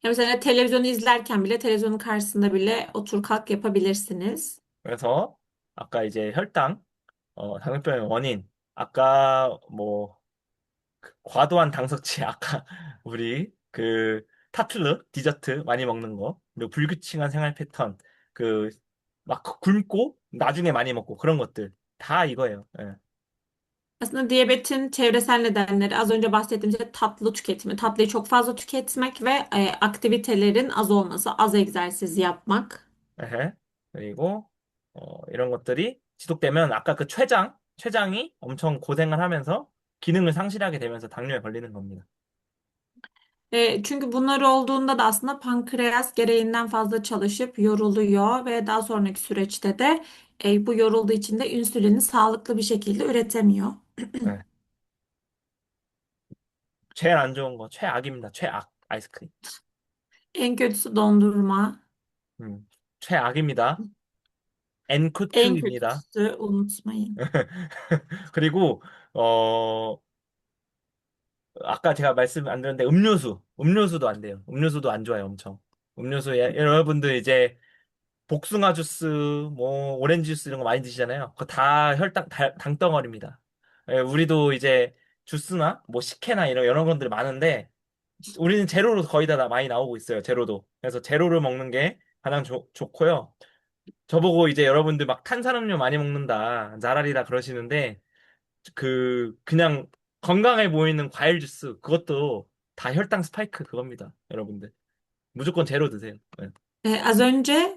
Ya mesela televizyonu izlerken bile televizyonun karşısında bile otur kalk yapabilirsiniz. 그래서 아까 이제 혈당, 당뇨병의 원인, 아까 뭐 과도한 당섭치, 아까 우리 그 타틀르 디저트 많이 먹는 거, 그리고 불규칙한 생활 패턴, 그 막 굶고 나중에 많이 먹고 그런 것들 다 이거예요. 예. Aslında diyabetin çevresel nedenleri az önce bahsettiğim şey tatlı tüketimi. Tatlıyı çok fazla tüketmek ve aktivitelerin az olması, az egzersiz yapmak. 에헤. 그리고 이런 것들이 지속되면 아까 그 췌장이 엄청 고생을 하면서 기능을 상실하게 되면서 당뇨에 걸리는 겁니다. Çünkü bunlar olduğunda da aslında pankreas gereğinden fazla çalışıp yoruluyor ve daha sonraki süreçte de bu yorulduğu için de insülini sağlıklı bir şekilde üretemiyor. 네. 제일 안 좋은 거 최악입니다. 최악 아이스크림. En kötüsü dondurma. 최악입니다. En 엔쿠트입니다. kötüsü unutmayın. 그리고 어 아까 제가 말씀 안 드렸는데 음료수도 안 돼요. 음료수도 안 좋아요, 엄청. 음료수 여러분들 이제 복숭아 주스, 뭐 오렌지 주스 이런 거 많이 드시잖아요. 그거 다 혈당 당덩어리입니다. 예, 우리도 이제 주스나 뭐 식혜나 이런 것들이 많은데 우리는 제로로 거의 다 많이 나오고 있어요. 제로도. 그래서 제로를 먹는 게 가장 좋고요. 저보고 이제 여러분들 막 탄산음료 많이 먹는다, 나라리라 그러시는데 그냥 건강해 보이는 과일 주스 그것도 다 혈당 스파이크 그겁니다. 여러분들. 무조건 제로 드세요. 네. Az önce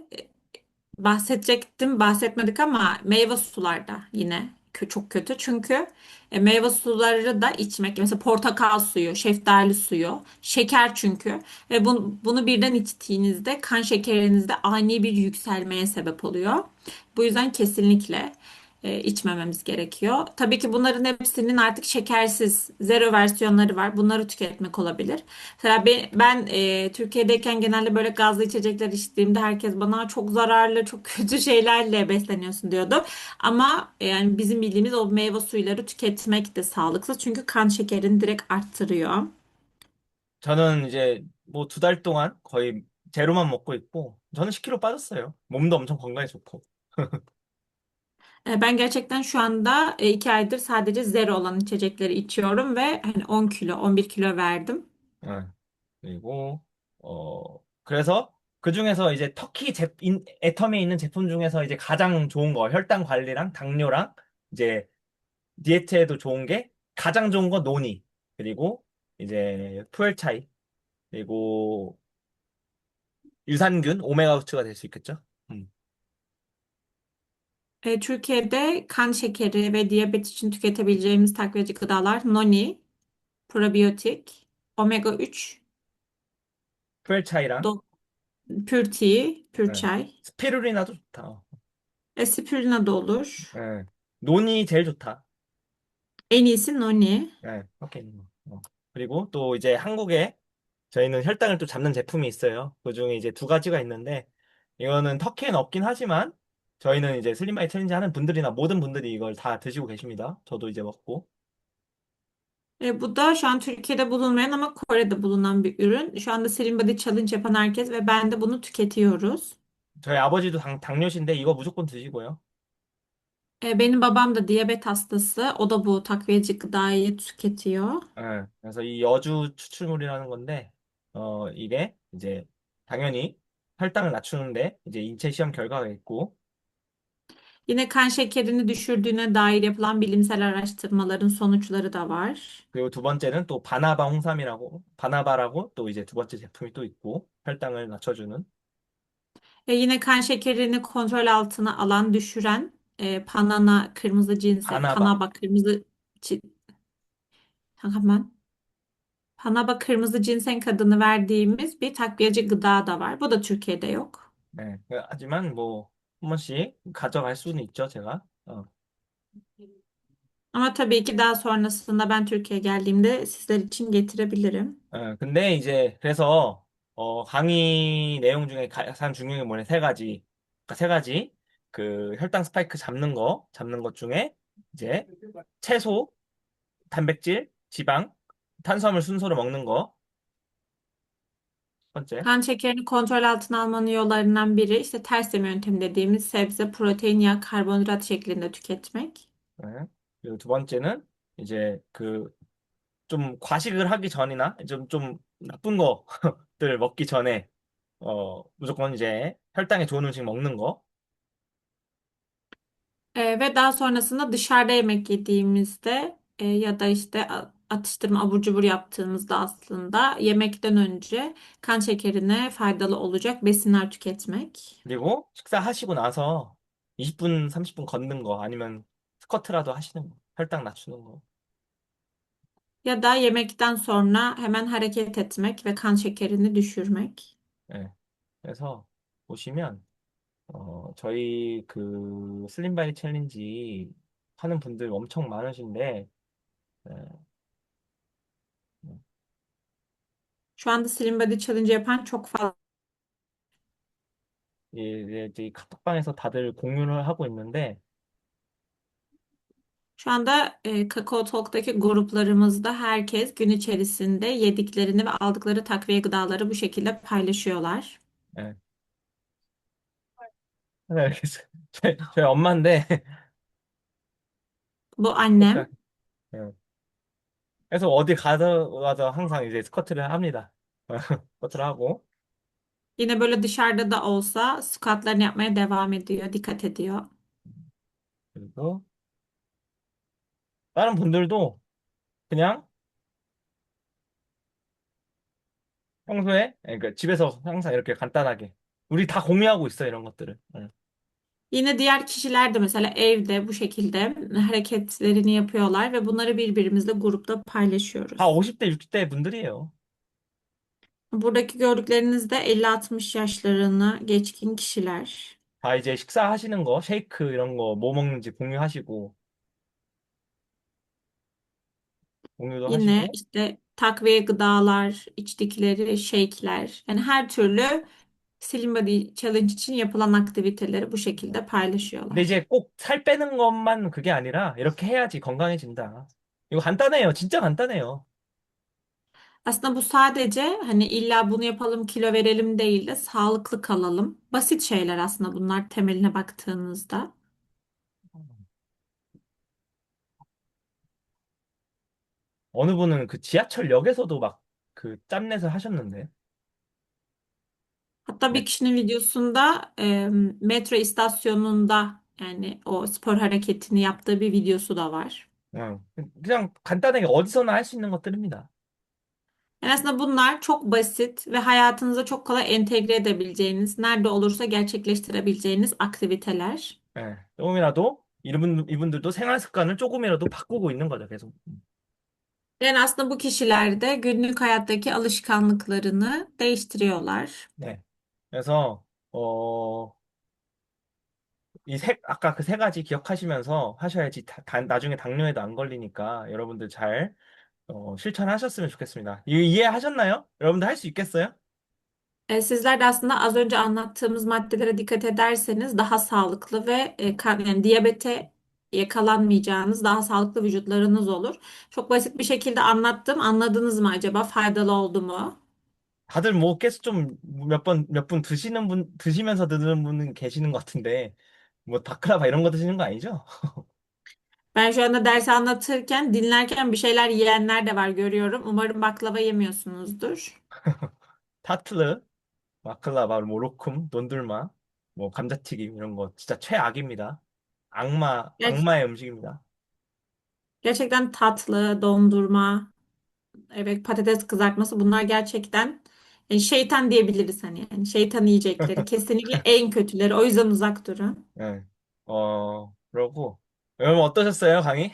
bahsedecektim, bahsetmedik ama meyve sularda yine çok kötü. Çünkü meyve suları da içmek, mesela portakal suyu, şeftali suyu, şeker çünkü. Ve bunu birden içtiğinizde kan şekerinizde ani bir yükselmeye sebep oluyor. Bu yüzden kesinlikle içmememiz gerekiyor. Tabii ki bunların hepsinin artık şekersiz, zero versiyonları var. Bunları tüketmek olabilir. Mesela ben Türkiye'deyken genelde böyle gazlı içecekler içtiğimde herkes bana çok zararlı, çok kötü şeylerle besleniyorsun diyordu. Ama yani bizim bildiğimiz o meyve suyları tüketmek de sağlıksız. Çünkü kan şekerini direkt arttırıyor. 저는 이제 뭐 2달 동안 거의 제로만 먹고 있고 저는 10kg 빠졌어요. 몸도 엄청 건강에 좋고. Ben gerçekten şu anda 2 aydır sadece zero olan içecekleri içiyorum ve hani 10 kilo, 11 kilo verdim. 네. 그리고 그래서 그 중에서 이제 애텀에 있는 제품 중에서 이제 가장 좋은 거 혈당 관리랑 당뇨랑 이제 디에트에도 좋은 게 가장 좋은 거 노니 그리고 이제 푸엘 차이 그리고 유산균 오메가 6가 될 수 있겠죠? 음. Türkiye'de kan şekeri ve diyabet için tüketebileceğimiz takviye gıdalar noni, probiyotik, omega 3, 푸엘 차이랑 pür tea, pür 네. çay. 스피루리나도 좋다. Spirulina da olur. 네. 논이 제일 좋다. En iyisi noni. 네. 이렇게 있는 거. 그리고 또 이제 한국에 저희는 혈당을 또 잡는 제품이 있어요. 그중에 이제 2가지가 있는데 이거는 터키엔 없긴 하지만 저희는 이제 슬림바이 챌린지 하는 분들이나 모든 분들이 이걸 다 드시고 계십니다. 저도 이제 먹고 Bu da şu an Türkiye'de bulunmayan ama Kore'de bulunan bir ürün. Şu anda Slim Body Challenge yapan herkes ve ben de bunu tüketiyoruz. 저희 아버지도 당뇨신데 이거 무조건 드시고요. Benim babam da diyabet hastası. O da bu takviyeci gıdayı tüketiyor. 예, 그래서 이 여주 추출물이라는 건데 이게 이제 당연히 혈당을 낮추는데 이제 인체 시험 결과가 있고 Yine kan şekerini düşürdüğüne dair yapılan bilimsel araştırmaların sonuçları da var. 그리고 두 번째는 또 바나바 홍삼이라고 바나바라고 또 이제 두 번째 제품이 또 있고 혈당을 낮춰주는 Yine kan şekerini kontrol altına alan, düşüren panana kırmızı cinse, 바나바 panaba kırmızı çi- 잠깐만. Panaba kırmızı ginseng adını verdiğimiz bir takviyeci gıda da var. Bu da Türkiye'de yok. 네, 하지만 뭐 한 번씩 가져갈 수는 있죠, 제가. Ama tabii ki daha sonrasında ben Türkiye'ye geldiğimde sizler için getirebilirim. 근데 이제 그래서 강의 내용 중에 가장 중요한 게 뭐냐 3가지. 그러니까 3가지 그 혈당 스파이크 잡는 것 중에 이제 채소, 단백질, 지방, 탄수화물 순서로 먹는 거. 번째. Kan şekerini kontrol altına almanın yollarından biri işte ters yeme yöntemi dediğimiz sebze, protein, yağ, karbonhidrat şeklinde tüketmek. 네. 그리고 두 번째는 이제 그 좀 과식을 하기 전이나 좀 나쁜 거들 먹기 전에 무조건 i제 혈당에 좋은 음식 먹는 거. Ve daha sonrasında dışarıda yemek yediğimizde ya da işte atıştırma abur cubur yaptığımızda aslında yemekten önce kan şekerine faydalı olacak besinler tüketmek. 그리고 식사하시고 나서 20분, 30분 걷는 거 아니면 스쿼트라도 하시는 거. 혈당 낮추는 거. Ya da yemekten sonra hemen hareket etmek ve kan şekerini düşürmek. 예. 그래서 보시면 저희 그 슬림바디 챌린지 하는 분들 엄청 많으신데 예, Şu anda Slim Body Challenge yapan çok fazla. 이제 카톡방에서 다들 공유를 하고 있는데 Şu anda Kakao Talk'taki gruplarımızda herkes gün içerisinde yediklerini ve aldıkları takviye gıdaları bu şekilde paylaşıyorlar. 예. 네, 알겠어요. 저희 엄마인데 Bu 스쿼트 annem. 예. 그래서 어디 가서 항상 이제 스쿼트를 합니다. 스쿼트를 하고 Yine böyle dışarıda da olsa squatlarını yapmaya devam ediyor, dikkat ediyor. 그리고 다른 분들도 그냥 평소에 그러니까 집에서 항상 이렇게 간단하게 우리 다 공유하고 있어 이런 것들을. 응. Yine diğer kişiler de mesela evde bu şekilde hareketlerini yapıyorlar ve bunları birbirimizle grupta 다 paylaşıyoruz. 50대, 60대 분들이에요. Buradaki gördükleriniz de 50-60 yaşlarını geçkin kişiler. 다 이제 식사하시는 거, 쉐이크 이런 거 뭐 먹는지 공유하시고 공유도 Yine 하시고 işte takviye gıdalar, içtikleri shake'ler, yani her türlü Slim Body Challenge için yapılan aktiviteleri bu şekilde 근데 paylaşıyorlar. 이제 꼭 살 빼는 것만 그게 아니라 이렇게 해야지 건강해진다. 이거 간단해요. 진짜 간단해요. Aslında bu sadece hani illa bunu yapalım kilo verelim değil de sağlıklı kalalım. Basit şeyler aslında bunlar temeline baktığınızda. 어느 분은 그 지하철역에서도 막 그 짬넷을 하셨는데. Hatta bir 네. kişinin videosunda metro istasyonunda yani o spor hareketini yaptığı bir videosu da var. 응. 그냥 간단하게 어디서나 할 수 있는 것들입니다. Yani aslında bunlar çok basit ve hayatınıza çok kolay entegre edebileceğiniz, nerede olursa gerçekleştirebileceğiniz aktiviteler. 예. 조금이라도 이분들도 생활 습관을 조금이라도 바꾸고 있는 거죠, 계속. Yani aslında bu kişiler de günlük hayattaki alışkanlıklarını değiştiriyorlar. 네. 그래서 아까 그 세 가지 기억하시면서 하셔야지 나중에 당뇨에도 안 걸리니까 여러분들 잘 실천하셨으면 좋겠습니다. 이해하셨나요? 여러분들 할 수 있겠어요? Sizler de aslında az önce anlattığımız maddelere dikkat ederseniz daha sağlıklı ve yani diyabete yakalanmayacağınız daha sağlıklı vücutlarınız olur. Çok basit bir şekilde anlattım. Anladınız mı acaba? Faydalı oldu mu? 다들 뭐 계속 좀 몇 분 드시면서 듣는 분은 계시는 것 같은데 뭐 바클라바 이런 거 드시는 거 아니죠? Ben şu anda dersi anlatırken, dinlerken bir şeyler yiyenler de var görüyorum. Umarım baklava yemiyorsunuzdur. 타틀르, 바클라바, 뭐 로쿰, 논둘마, 뭐 감자튀김 이런 거 진짜 최악입니다. Ger- 악마의 음식입니다. Gerçekten tatlı, dondurma, evet patates kızartması bunlar gerçekten şeytan diyebiliriz hani. Yani şeytan yiyecekleri. Kesinlikle en kötüleri. O yüzden uzak durun. 네. 그러고 여러분 어떠셨어요, 강의?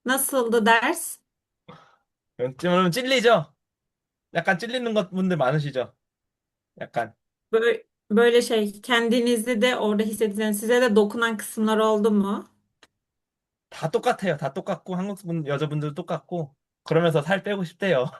Nasıldı ders? 여러분 찔리죠? 약간 찔리는 것 분들 많으시죠? 약간 Böyle şey kendinizi de orada hissedeceğiniz size de dokunan kısımlar oldu mu? 다 똑같아요. 다 똑같고 한국 분 여자분들 똑같고 그러면서 살 빼고 싶대요.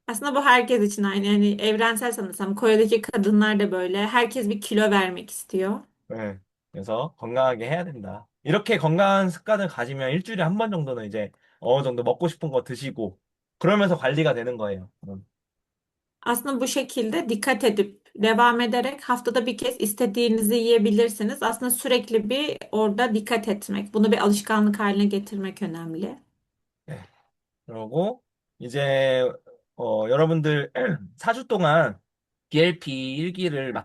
Aslında bu herkes için aynı. Yani evrensel sanırsam Kore'deki kadınlar da böyle. Herkes bir kilo vermek istiyor. 네. 그래서 건강하게 해야 된다. 이렇게 건강한 습관을 가지면 일주일에 한 번 정도는 이제 어느 정도 먹고 싶은 거 드시고 그러면서 관리가 되는 거예요. Aslında bu şekilde dikkat edip devam ederek haftada bir kez istediğinizi yiyebilirsiniz. Aslında sürekli bir orada dikkat etmek, bunu bir alışkanlık haline getirmek önemli. 네. 그러고 이제 여러분들 4주 동안 BLP 일기를